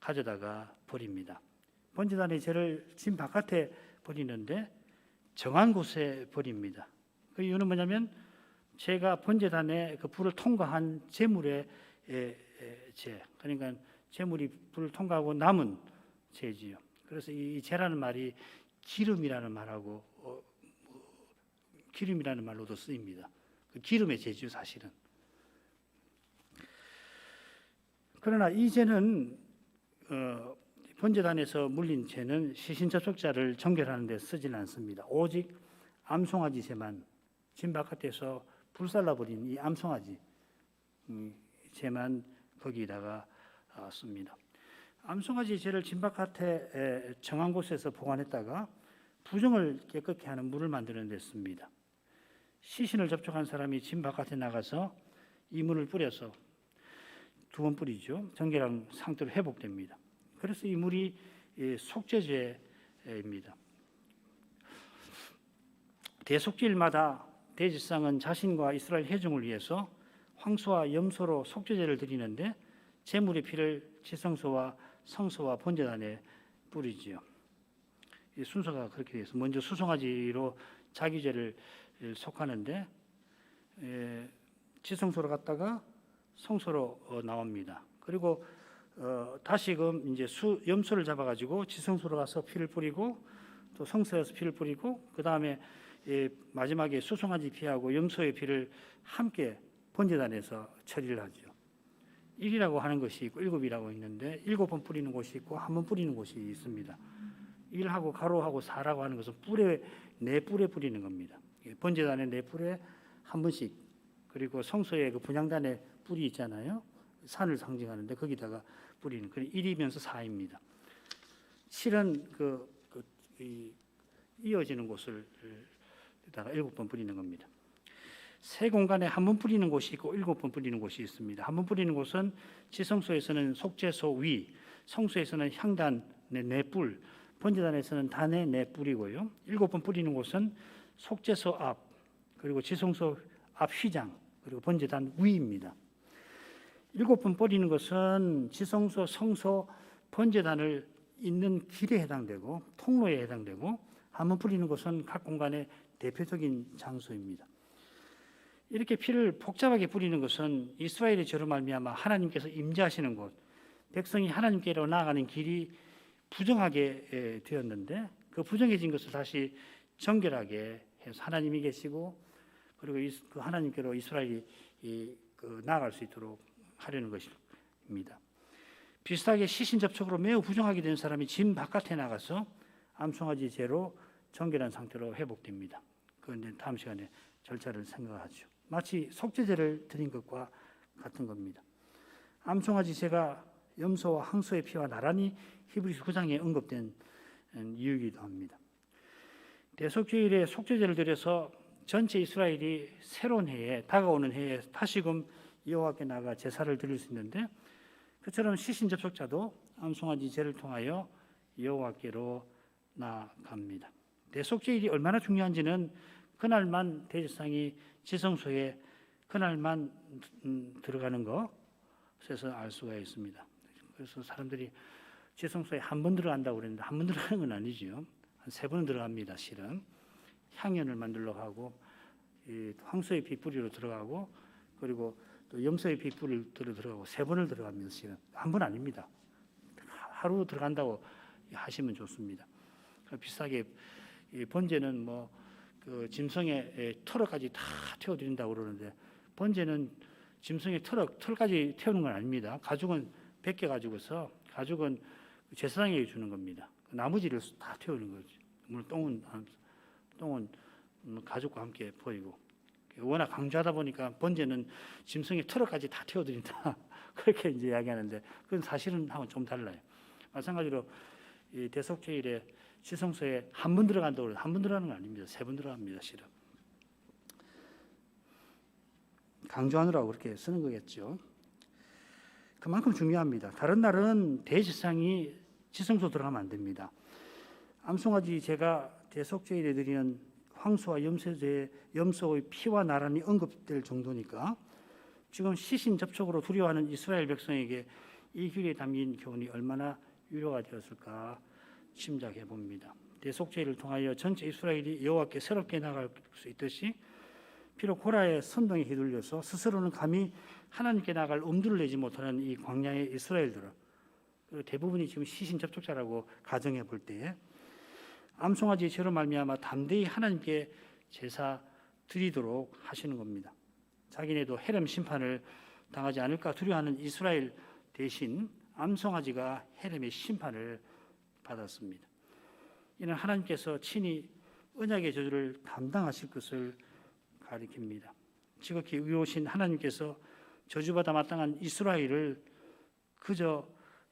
가져다가 버립니다. 번제단의 재를 진 바깥에 버리는데 정한 곳에 버립니다. 그 이유는 뭐냐면 제가 번제단의 그 불을 통과한 제물의 재, 그러니까 제물이 불을 통과하고 남은 재지요. 그래서 이 재라는 말이 기름이라는 말하고 기름이라는 말로도 쓰입니다. 그 기름의 재지요, 사실은. 그러나 이 재는 번제단에서 물린 재는 시신 접촉자를 정결하는 데 쓰지는 않습니다. 오직 암송아지 재만, 진 바깥에서 불살라버린 이 암송아지 재만 거기다가 씁니다. 암송아지 재를 진 바깥에 정한 곳에서 보관했다가 부정을 깨끗게 하는 물을 만드는 데 씁니다. 시신을 접촉한 사람이 진 바깥에 나가서 이 물을 뿌려서 2번 뿌리죠. 정결한 상태로 회복됩니다. 그래서 이 물이 속죄제입니다. 대속죄일마다 대제사장은 자신과 이스라엘 회중을 위해서 황소와 염소로 속죄제를 드리는데 제물의 피를 지성소와 성소와 번제단에 뿌리지요. 이 순서가 그렇게 되어 있어요. 먼저 수송아지로 자기 죄를 속하는데 지성소로 갔다가 성소로 나옵니다. 그리고 다시금 이제 염소를 잡아가지고 지성소로 가서 피를 뿌리고 또 성소에서 피를 뿌리고 그 다음에 마지막에 수송아지 피하고 염소의 피를 함께 번제단에서 처리를 하죠. 1이라고 하는 것이 있고 7이라고 있는데 7번 뿌리는 곳이 있고 1번 뿌리는 곳이 있습니다. 1하고 가로하고 4라고 하는 것은 네 뿔에 뿌리는 겁니다. 번제단의 네 뿔에 한 번씩, 그리고 성소의 그 분향단에 뿔이 있잖아요. 산을 상징하는데 거기다가 뿌리는, 그 1이면서 4입니다. 7은 이어지는 곳을 다가 7번 뿌리는 겁니다. 세 공간에 한 번 뿌리는 곳이 있고 7번 뿌리는 곳이 있습니다. 한 번 뿌리는 곳은 지성소에서는 속죄소 위, 성소에서는 향단의 네 뿔, 번제단에서는 단의 네 뿔이고요. 7번 뿌리는 곳은 속죄소 앞, 그리고 지성소 앞 휘장, 그리고 번제단 위입니다. 7번 뿌리는 것은 지성소, 성소, 번제단을 있는 길에 해당되고 통로에 해당되고, 한 번 뿌리는 것은 각 공간의 대표적인 장소입니다. 이렇게 피를 복잡하게 뿌리는 것은 이스라엘의 죄로 말미암아 하나님께서 임재하시는 곳, 백성이 하나님께로 나아가는 길이 부정하게 되었는데 그 부정해진 것을 다시 정결하게 해서 하나님이 계시고 그리고 그 하나님께로 이스라엘이 나아갈 수 있도록 하려는 것입니다. 비슷하게 시신 접촉으로 매우 부정하게 된 사람이 진 바깥에 나가서 암송아지 죄로 정결한 상태로 회복됩니다. 그런데 다음 시간에 절차를 생각하죠. 마치 속죄제를 드린 것과 같은 겁니다. 암송아지 죄가 염소와 항소의 피와 나란히 히브리서 9장에 언급된 이유이기도 합니다. 대속죄일에 속죄제를 드려서 전체 이스라엘이 새로운 해에, 다가오는 해에 다시금 여호와께 나가 제사를 드릴 수 있는데, 그처럼 시신 접촉자도 암송아지 제를 통하여 여호와께로 나아갑니다. 대속죄일이 얼마나 중요한지는 그날만 대제사장이 지성소에 그날만 들어가는 것에서 알 수가 있습니다. 그래서 사람들이 지성소에 한 번 들어간다고 그랬는데 한 번 들어가는 건 아니죠. 한 3번 들어갑니다. 실은 향연을 만들러 가고 황소의 피 뿌리로 들어가고 그리고 또 염소의 피 뿌리로 들어가고 3번을 들어갑니다. 실은 한 번 아닙니다. 하루 들어간다고 하시면 좋습니다. 비슷하게 번제는 그 짐승의 털까지 다 태워드린다고 그러는데, 번제는 짐승의 털까지 태우는 건 아닙니다. 가죽은 벗겨가지고서 가죽은 제사장에게 주는 겁니다. 나머지를 다 태우는 거죠. 물론 똥은 가죽과 함께 보이고, 워낙 강조하다 보니까 번제는 짐승의 털까지 다 태워드린다 그렇게 이제 이야기하는데, 그건 사실은 하고는 좀 달라요. 마찬가지로 이 대속죄일에 지성소에 한 번 들어간다고 해서 한 번 들어가는 건 아닙니다. 3번 들어갑니다. 실은. 강조하느라고 그렇게 쓰는 거겠죠. 그만큼 중요합니다. 다른 날은 대제사장이 지성소 들어가면 안 됩니다. 암송아지 제가 대속죄일에 드리는 황소와 염소의 피와 나란히 언급될 정도니까 지금 시신 접촉으로 두려워하는 이스라엘 백성에게 이 규례에 담긴 교훈이 얼마나 유료가 되었을까 짐작해 봅니다. 대속죄를 통하여 전체 이스라엘이 여호와께 새롭게 나갈 수 있듯이 비록 고라의 선동에 휘둘려서 스스로는 감히 하나님께 나갈 엄두를 내지 못하는 이 광야의 이스라엘들은 대부분이 지금 시신 접촉자라고 가정해 볼 때에 암송아지의 죄로 말미암아 담대히 하나님께 제사 드리도록 하시는 겁니다. 자기네도 헤렘 심판을 당하지 않을까 두려워하는 이스라엘 대신 암송아지가 헤렘의 심판을 받았습니다. 이는 하나님께서 친히 언약의 저주를 담당하실 것을 가리킵니다. 지극히 의로우신 하나님께서 저주받아 마땅한 이스라엘을 그저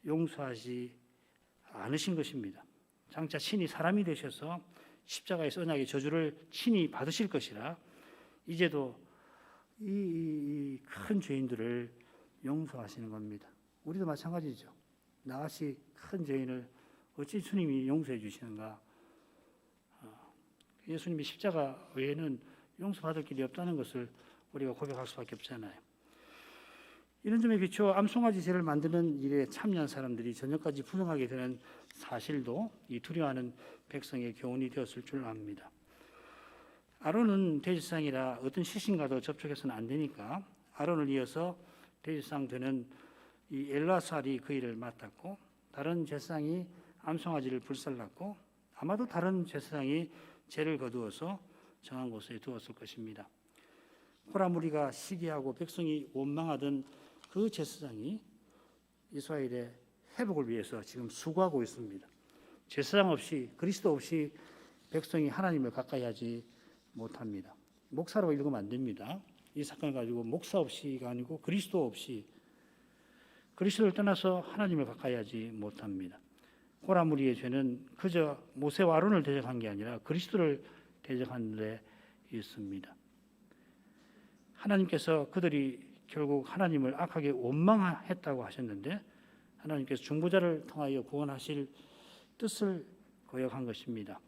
용서하지 않으신 것입니다. 장차 친히 사람이 되셔서 십자가에서 언약의 저주를 친히 받으실 것이라 이제도 이 큰 죄인들을 용서하시는 겁니다. 우리도 마찬가지죠. 나같이 큰 죄인을 어찌 주님이 용서해 주시는가? 예수님이 십자가 외에는 용서받을 길이 없다는 것을 우리가 고백할 수밖에 없잖아요. 이런 점에 비추어 암송아지 제를 만드는 일에 참여한 사람들이 저녁까지 부정하게 되는 사실도 이 두려워하는 백성의 교훈이 되었을 줄 압니다. 아론은 대제사장이라 어떤 시신과도 접촉해서는 안 되니까 아론을 이어서 대제사장 되는 이 엘라살이 그 일을 맡았고 다른 제사장이 암송아지를 불살랐고 아마도 다른 제사장이 죄를 거두어서 정한 곳에 두었을 것입니다. 코라 무리가 시기하고 백성이 원망하던 그 제사장이 이스라엘의 회복을 위해서 지금 수고하고 있습니다. 제사장 없이 그리스도 없이 백성이 하나님을 가까이 하지 못합니다. 목사로 읽으면 안 됩니다. 이 사건을 가지고 목사 없이가 아니고 그리스도 없이 그리스도를 떠나서 하나님을 가까이 하지 못합니다. 코라 무리의 죄는 그저 모세와 아론을 대적한 게 아니라 그리스도를 대적한 데 있습니다. 하나님께서 그들이 결국 하나님을 악하게 원망했다고 하셨는데 하나님께서 중보자를 통하여 구원하실 뜻을 거역한 것입니다.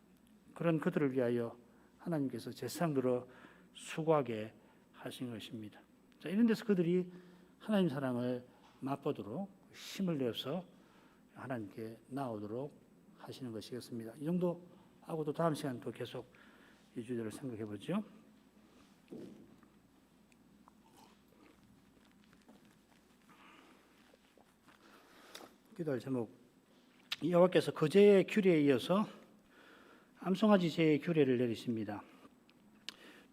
그런 그들을 위하여 하나님께서 제사장 들어 수고하게 하신 것입니다. 자, 이런 데서 그들이 하나님 사랑을 맛보도록 힘을 내서 하나님께 나오도록 하시는 것이겠습니다. 이 정도 하고도 다음 시간 또 계속 이 주제를 생각해 보죠. 기도할 제목, 여호와께서 거제의 규례에 이어서 암송아지 제의 규례를 내리십니다.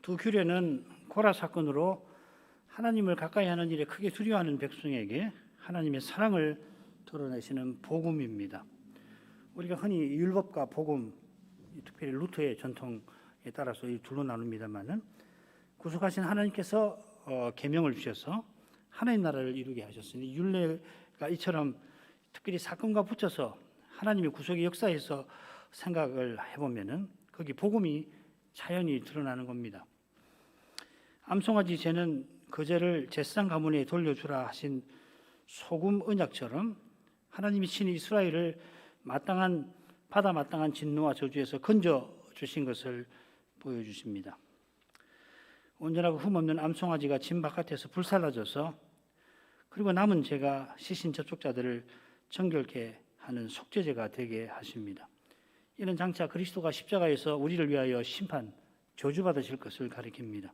두 규례는 고라 사건으로 하나님을 가까이 하는 일에 크게 두려워하는 백성에게 하나님의 사랑을 드러내시는 복음입니다. 우리가 흔히 율법과 복음, 특별히 루터의 전통에 따라서 이 둘로 나눕니다만은 구속하신 하나님께서 계명을 주셔서 하나님 나라를 이루게 하셨으니 율례가 이처럼 특별히 사건과 붙여서 하나님의 구속의 역사에서 생각을 해보면은 거기 복음이 자연히 드러나는 겁니다. 암송아지 제는 그 죄를 제사장 가문에 돌려주라 하신 소금 언약처럼 하나님이 친히 이스라엘을 마땅한 진노와 저주에서 건져 주신 것을 보여주십니다. 온전하고 흠없는 암송아지가 진 바깥에서 불살라져서 그리고 남은 죄가 시신 접촉자들을 정결케 하는 속죄제가 되게 하십니다. 이는 장차 그리스도가 십자가에서 우리를 위하여 심판, 저주받으실 것을 가리킵니다.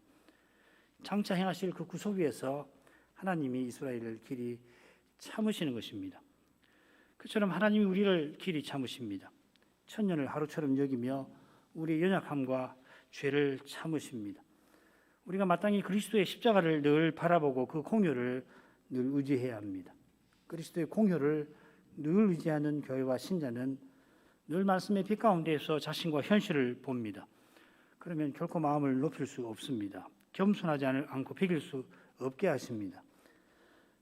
장차 행하실 그 구속 위에서 하나님이 이스라엘을 길이 참으시는 것입니다. 그처럼 하나님이 우리를 길이 참으십니다. 천년을 하루처럼 여기며 우리의 연약함과 죄를 참으십니다. 우리가 마땅히 그리스도의 십자가를 늘 바라보고 그 공효를 늘 의지해야 합니다. 그리스도의 공효를 늘 의지하는 교회와 신자는 늘 말씀의 빛 가운데에서 자신과 현실을 봅니다. 그러면 결코 마음을 높일 수 없습니다. 겸손하지 않고 배길 수 없게 하십니다.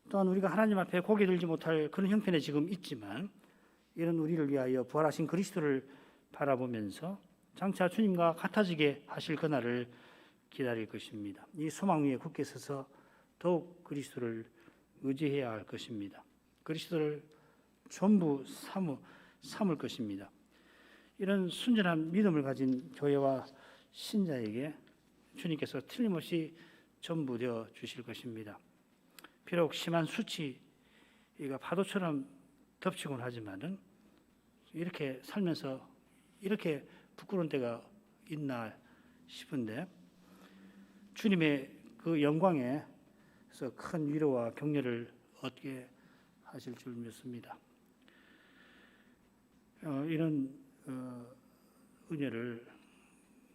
또한 우리가 하나님 앞에 고개 들지 못할 그런 형편에 지금 있지만 이런 우리를 위하여 부활하신 그리스도를 바라보면서 장차 주님과 같아지게 하실 그날을 기다릴 것입니다. 이 소망 위에 굳게 서서 더욱 그리스도를 의지해야 할 것입니다. 그리스도를 전부 삼을 것입니다. 이런 순전한 믿음을 가진 교회와 신자에게 주님께서 틀림없이 전부 되어 주실 것입니다. 비록 심한 수치가 파도처럼 덮치곤 하지만은 이렇게 살면서 이렇게 부끄러운 때가 있나 싶은데 주님의 그 영광에서 큰 위로와 격려를 얻게 하실 줄 믿습니다. 이런 은혜를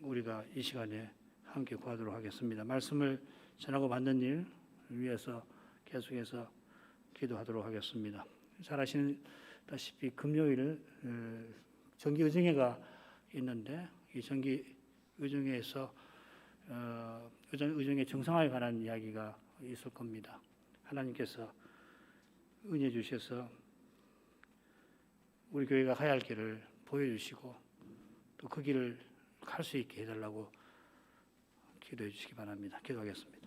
우리가 이 시간에 함께 구하도록 하겠습니다. 말씀을 전하고 받는 일 위해서 계속해서 기도하도록 하겠습니다. 잘 아시다시피 금요일 정기의정회가 있는데 이 정기의정회에서 의정회 정상화에 관한 이야기가 있을 겁니다. 하나님께서 은혜 주셔서 우리 교회가 가야 할 길을 보여주시고 또 그 길을 갈 수 있게 해달라고 기도해 주시기 바랍니다. 기도하겠습니다.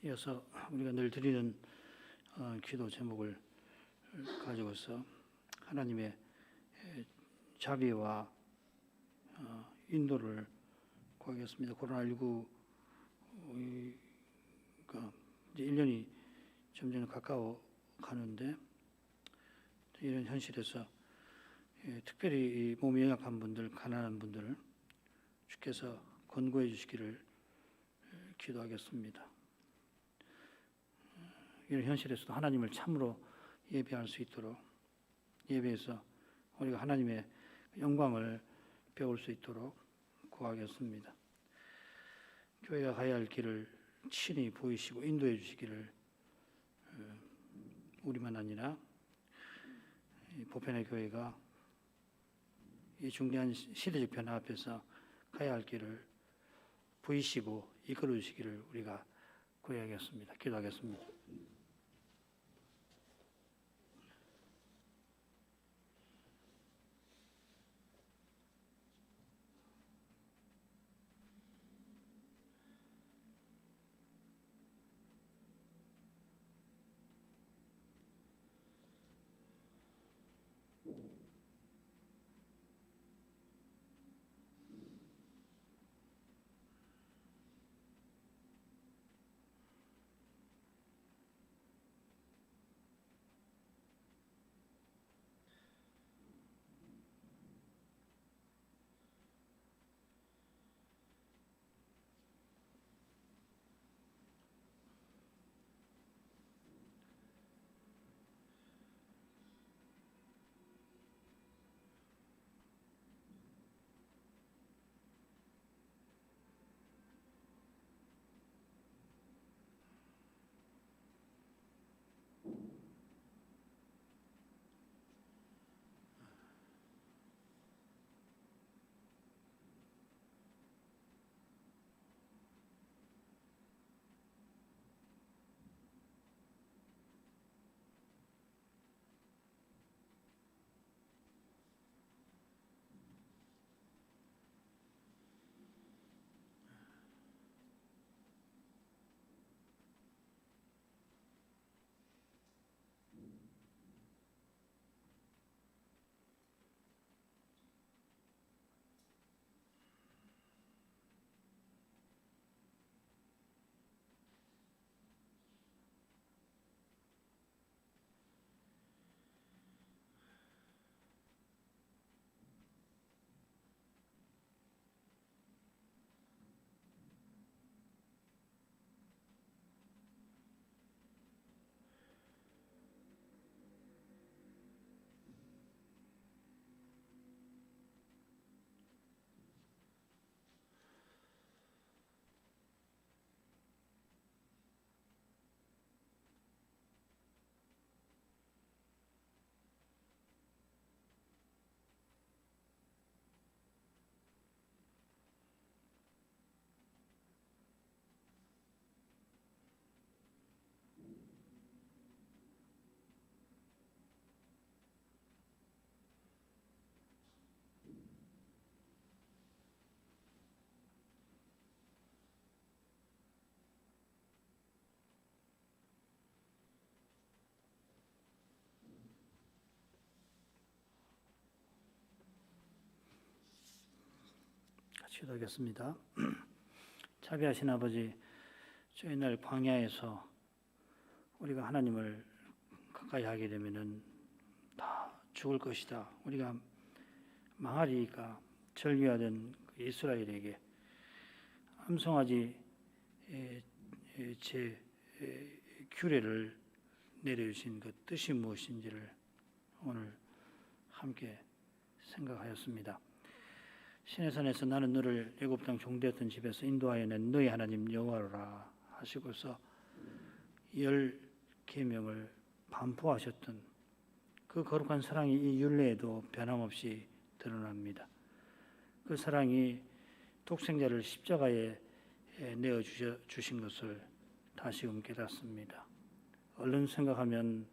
이어서 우리가 늘 드리는 기도 제목을 가지고서 하나님의 자비와 인도를 구하겠습니다. 코로나19가 이제 1년이 점점 가까워 가는데 이런 현실에서 특별히 몸이 연약한 분들, 가난한 분들을 주께서 권고해 주시기를 기도하겠습니다. 이런 현실에서도 하나님을 참으로 예배할 수 있도록 예배에서 우리가 하나님의 영광을 배울 수 있도록 구하겠습니다. 교회가 가야 할 길을 친히 보이시고 인도해 주시기를 우리만 아니라 보편의 교회가 이 중대한 시대적 변화 앞에서 가야 할 길을 보이시고 이끌어 주시기를 우리가 구해야겠습니다. 기도하겠습니다. 기도하겠습니다. 자비하신 아버지, 저희 날 광야에서 우리가 하나님을 가까이 하게 되면은 다 죽을 것이다. 우리가 망하리니까 절규하던 그 이스라엘에게 암송아지 제 규례를 내려주신 그 뜻이 무엇인지를 오늘 함께 생각하였습니다. 시내산에서 나는 너를 애굽 땅 종되었던 집에서 인도하여 낸 너희 하나님 여호와라 하시고서 10 계명을 반포하셨던 그 거룩한 사랑이 이 율례에도 변함없이 드러납니다. 그 사랑이 독생자를 십자가에 내어 주신 것을 다시금 깨닫습니다. 얼른 생각하면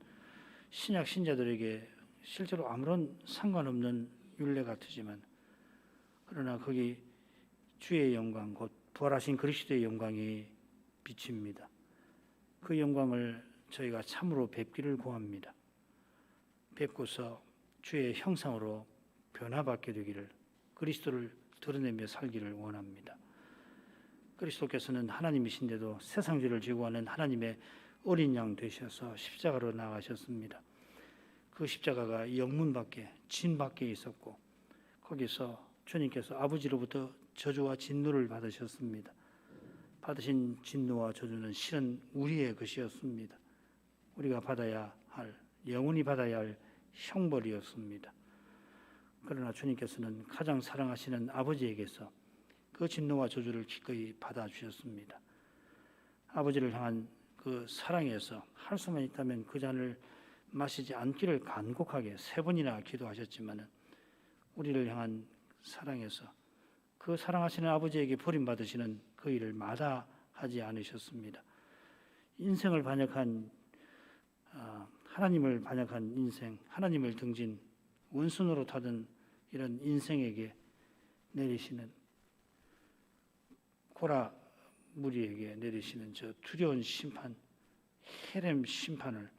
신약 신자들에게 실제로 아무런 상관없는 율례 같으지만 그러나 거기 주의 영광 곧 부활하신 그리스도의 영광이 비칩니다. 그 영광을 저희가 참으로 뵙기를 구합니다. 뵙고서 주의 형상으로 변화받게 되기를 그리스도를 드러내며 살기를 원합니다. 그리스도께서는 하나님이신데도 세상 죄를 지고 하는 하나님의 어린 양 되셔서 십자가로 나가셨습니다. 그 십자가가 영문 밖에 진 밖에 있었고 거기서 주님께서 아버지로부터 저주와 진노를 받으셨습니다. 받으신 진노와 저주는 실은 우리의 것이었습니다. 우리가 받아야 할, 영원히 받아야 할 형벌이었습니다. 그러나 주님께서는 가장 사랑하시는 아버지에게서 그 진노와 저주를 기꺼이 받아주셨습니다. 아버지를 향한 그 사랑에서 할 수만 있다면 그 잔을 마시지 않기를 간곡하게 3번이나 기도하셨지만은 우리를 향한 사랑에서 그 사랑하시는 아버지에게 버림받으시는 그 일을 마다하지 않으셨습니다. 인생을 반역한 하나님을 반역한 인생, 하나님을 등진 원수노로 타던 이런 인생에게 내리시는 고라 무리에게 내리시는 저 두려운 심판, 헤렘 심판을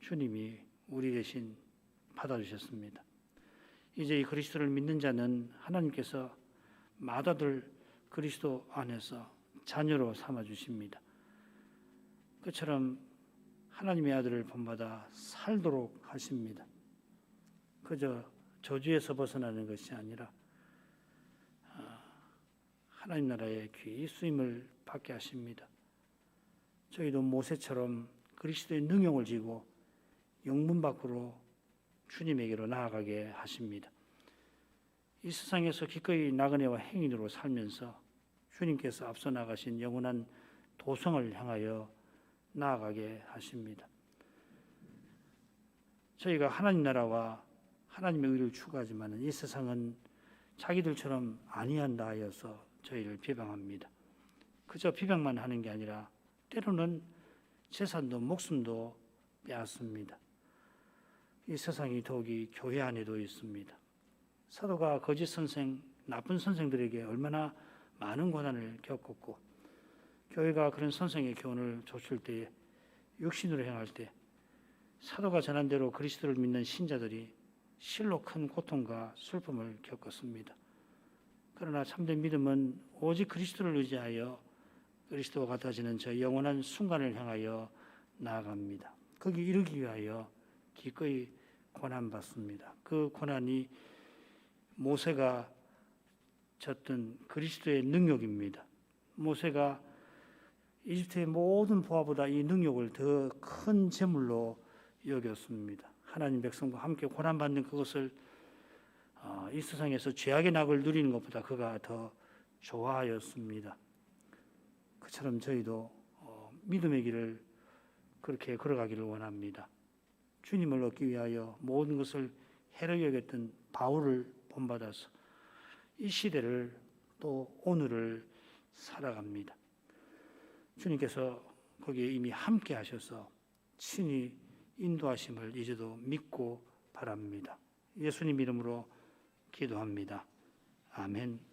주님이 우리 대신 받아주셨습니다. 이제 이 그리스도를 믿는 자는 하나님께서 맏아들 그리스도 안에서 자녀로 삼아 주십니다. 그처럼 하나님의 아들을 본받아 살도록 하십니다. 그저 저주에서 벗어나는 것이 아니라 하나님 나라의 귀히 쓰임을 받게 하십니다. 저희도 모세처럼 그리스도의 능력을 지고 영문 밖으로 주님에게로 나아가게 하십니다. 이 세상에서 기꺼이 나그네와 행인으로 살면서 주님께서 앞서 나가신 영원한 도성을 향하여 나아가게 하십니다. 저희가 하나님 나라와 하나님의 의를 추구하지만 이 세상은 자기들처럼 아니한다 하여서 저희를 비방합니다. 그저 비방만 하는 게 아니라 때로는 재산도 목숨도 빼앗습니다. 이 세상이 더욱이 교회 안에도 있습니다. 사도가 거짓 선생, 나쁜 선생들에게 얼마나 많은 고난을 겪었고 교회가 그런 선생의 교훈을 좇을 때에 육신으로 행할 때 사도가 전한 대로 그리스도를 믿는 신자들이 실로 큰 고통과 슬픔을 겪었습니다. 그러나 참된 믿음은 오직 그리스도를 의지하여 그리스도와 같아지는 저 영원한 순간을 향하여 나아갑니다. 거기 이르기 위하여 기꺼이 고난받습니다. 그 고난이 모세가 졌던 그리스도의 능력입니다. 모세가 이집트의 모든 보화보다 이 능력을 더 큰 재물로 여겼습니다. 하나님 백성과 함께 고난받는 그것을 이 세상에서 죄악의 낙을 누리는 것보다 그가 더 좋아하였습니다. 그처럼 저희도 믿음의 길을 그렇게 걸어가기를 원합니다. 주님을 얻기 위하여 모든 것을 해로 여겼던 바울을 본받아서 이 시대를 또 오늘을 살아갑니다. 주님께서 거기에 이미 함께 하셔서 친히 인도하심을 이제도 믿고 바랍니다. 예수님 이름으로 기도합니다. 아멘.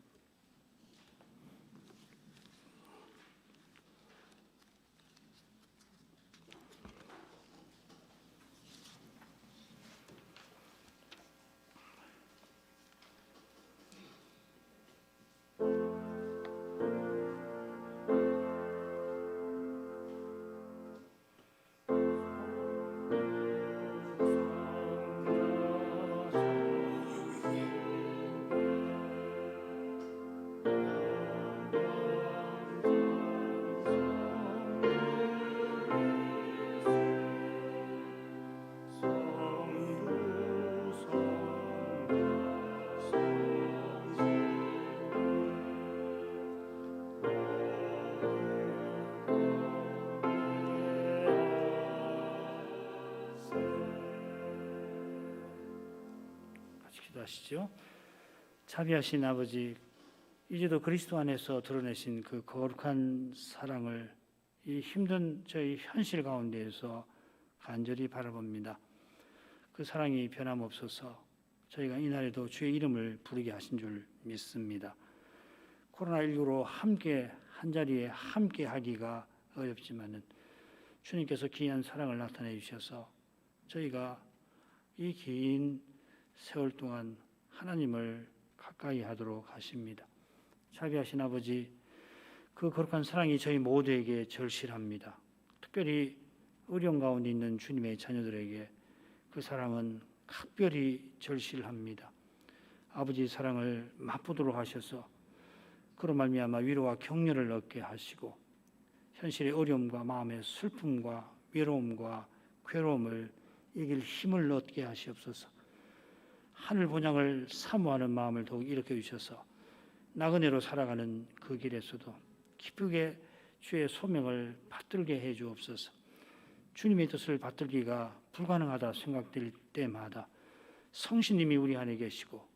기도하시죠. 자비하신 아버지, 이제도 그리스도 안에서 드러내신 그 거룩한 사랑을 이 힘든 저희 현실 가운데에서 간절히 바라봅니다. 그 사랑이 변함없어서 저희가 이날에도 주의 이름을 부르게 하신 줄 믿습니다. 코로나19로 함께 한자리에 함께 하기가 어렵지만은 주님께서 귀한 사랑을 나타내 주셔서 저희가 이 긴 세월 동안 하나님을 가까이 하도록 하십니다. 자비하신 아버지, 그 거룩한 사랑이 저희 모두에게 절실합니다. 특별히 어려운 가운데 있는 주님의 자녀들에게 그 사랑은 각별히 절실합니다. 아버지 사랑을 맛보도록 하셔서 그로 말미암아 위로와 격려를 얻게 하시고 현실의 어려움과 마음의 슬픔과 외로움과 괴로움을 이길 힘을 얻게 하시옵소서. 하늘 본향을 사모하는 마음을 더욱 일으켜 주셔서 나그네로 살아가는 그 길에서도 기쁘게 주의 소명을 받들게 해 주옵소서. 주님의 뜻을 받들기가 불가능하다 생각될 때마다 성신님이 우리 안에 계시고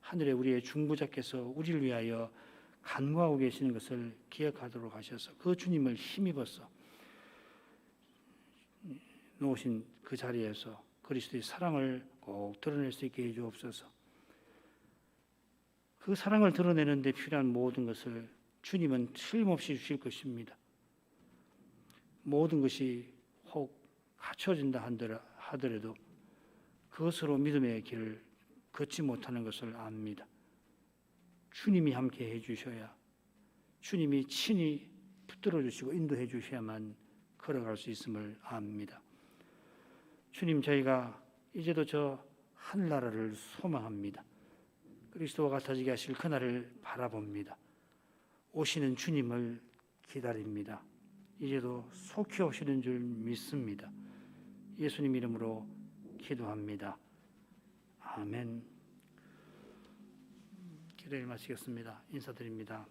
하늘에 우리의 중보자께서 우리를 위하여 간구하고 계시는 것을 기억하도록 하셔서 그 주님을 힘입어서 놓으신 그 자리에서 그리스도의 사랑을 꼭 드러낼 수 있게 해 주옵소서. 그 사랑을 드러내는 데 필요한 모든 것을 주님은 틀림없이 주실 것입니다. 모든 것이 혹 갖춰진다 하더라도 그것으로 믿음의 길을 걷지 못하는 것을 압니다. 주님이 함께 해주셔야, 주님이 친히 붙들어 주시고 인도해 주셔야만 걸어갈 수 있음을 압니다. 주님, 저희가 이제도 저 하늘나라를 소망합니다. 그리스도와 같아지게 하실 그날을 바라봅니다. 오시는 주님을 기다립니다. 이제도 속히 오시는 줄 믿습니다. 예수님 이름으로 기도합니다. 아멘. 기도를 마치겠습니다. 인사드립니다.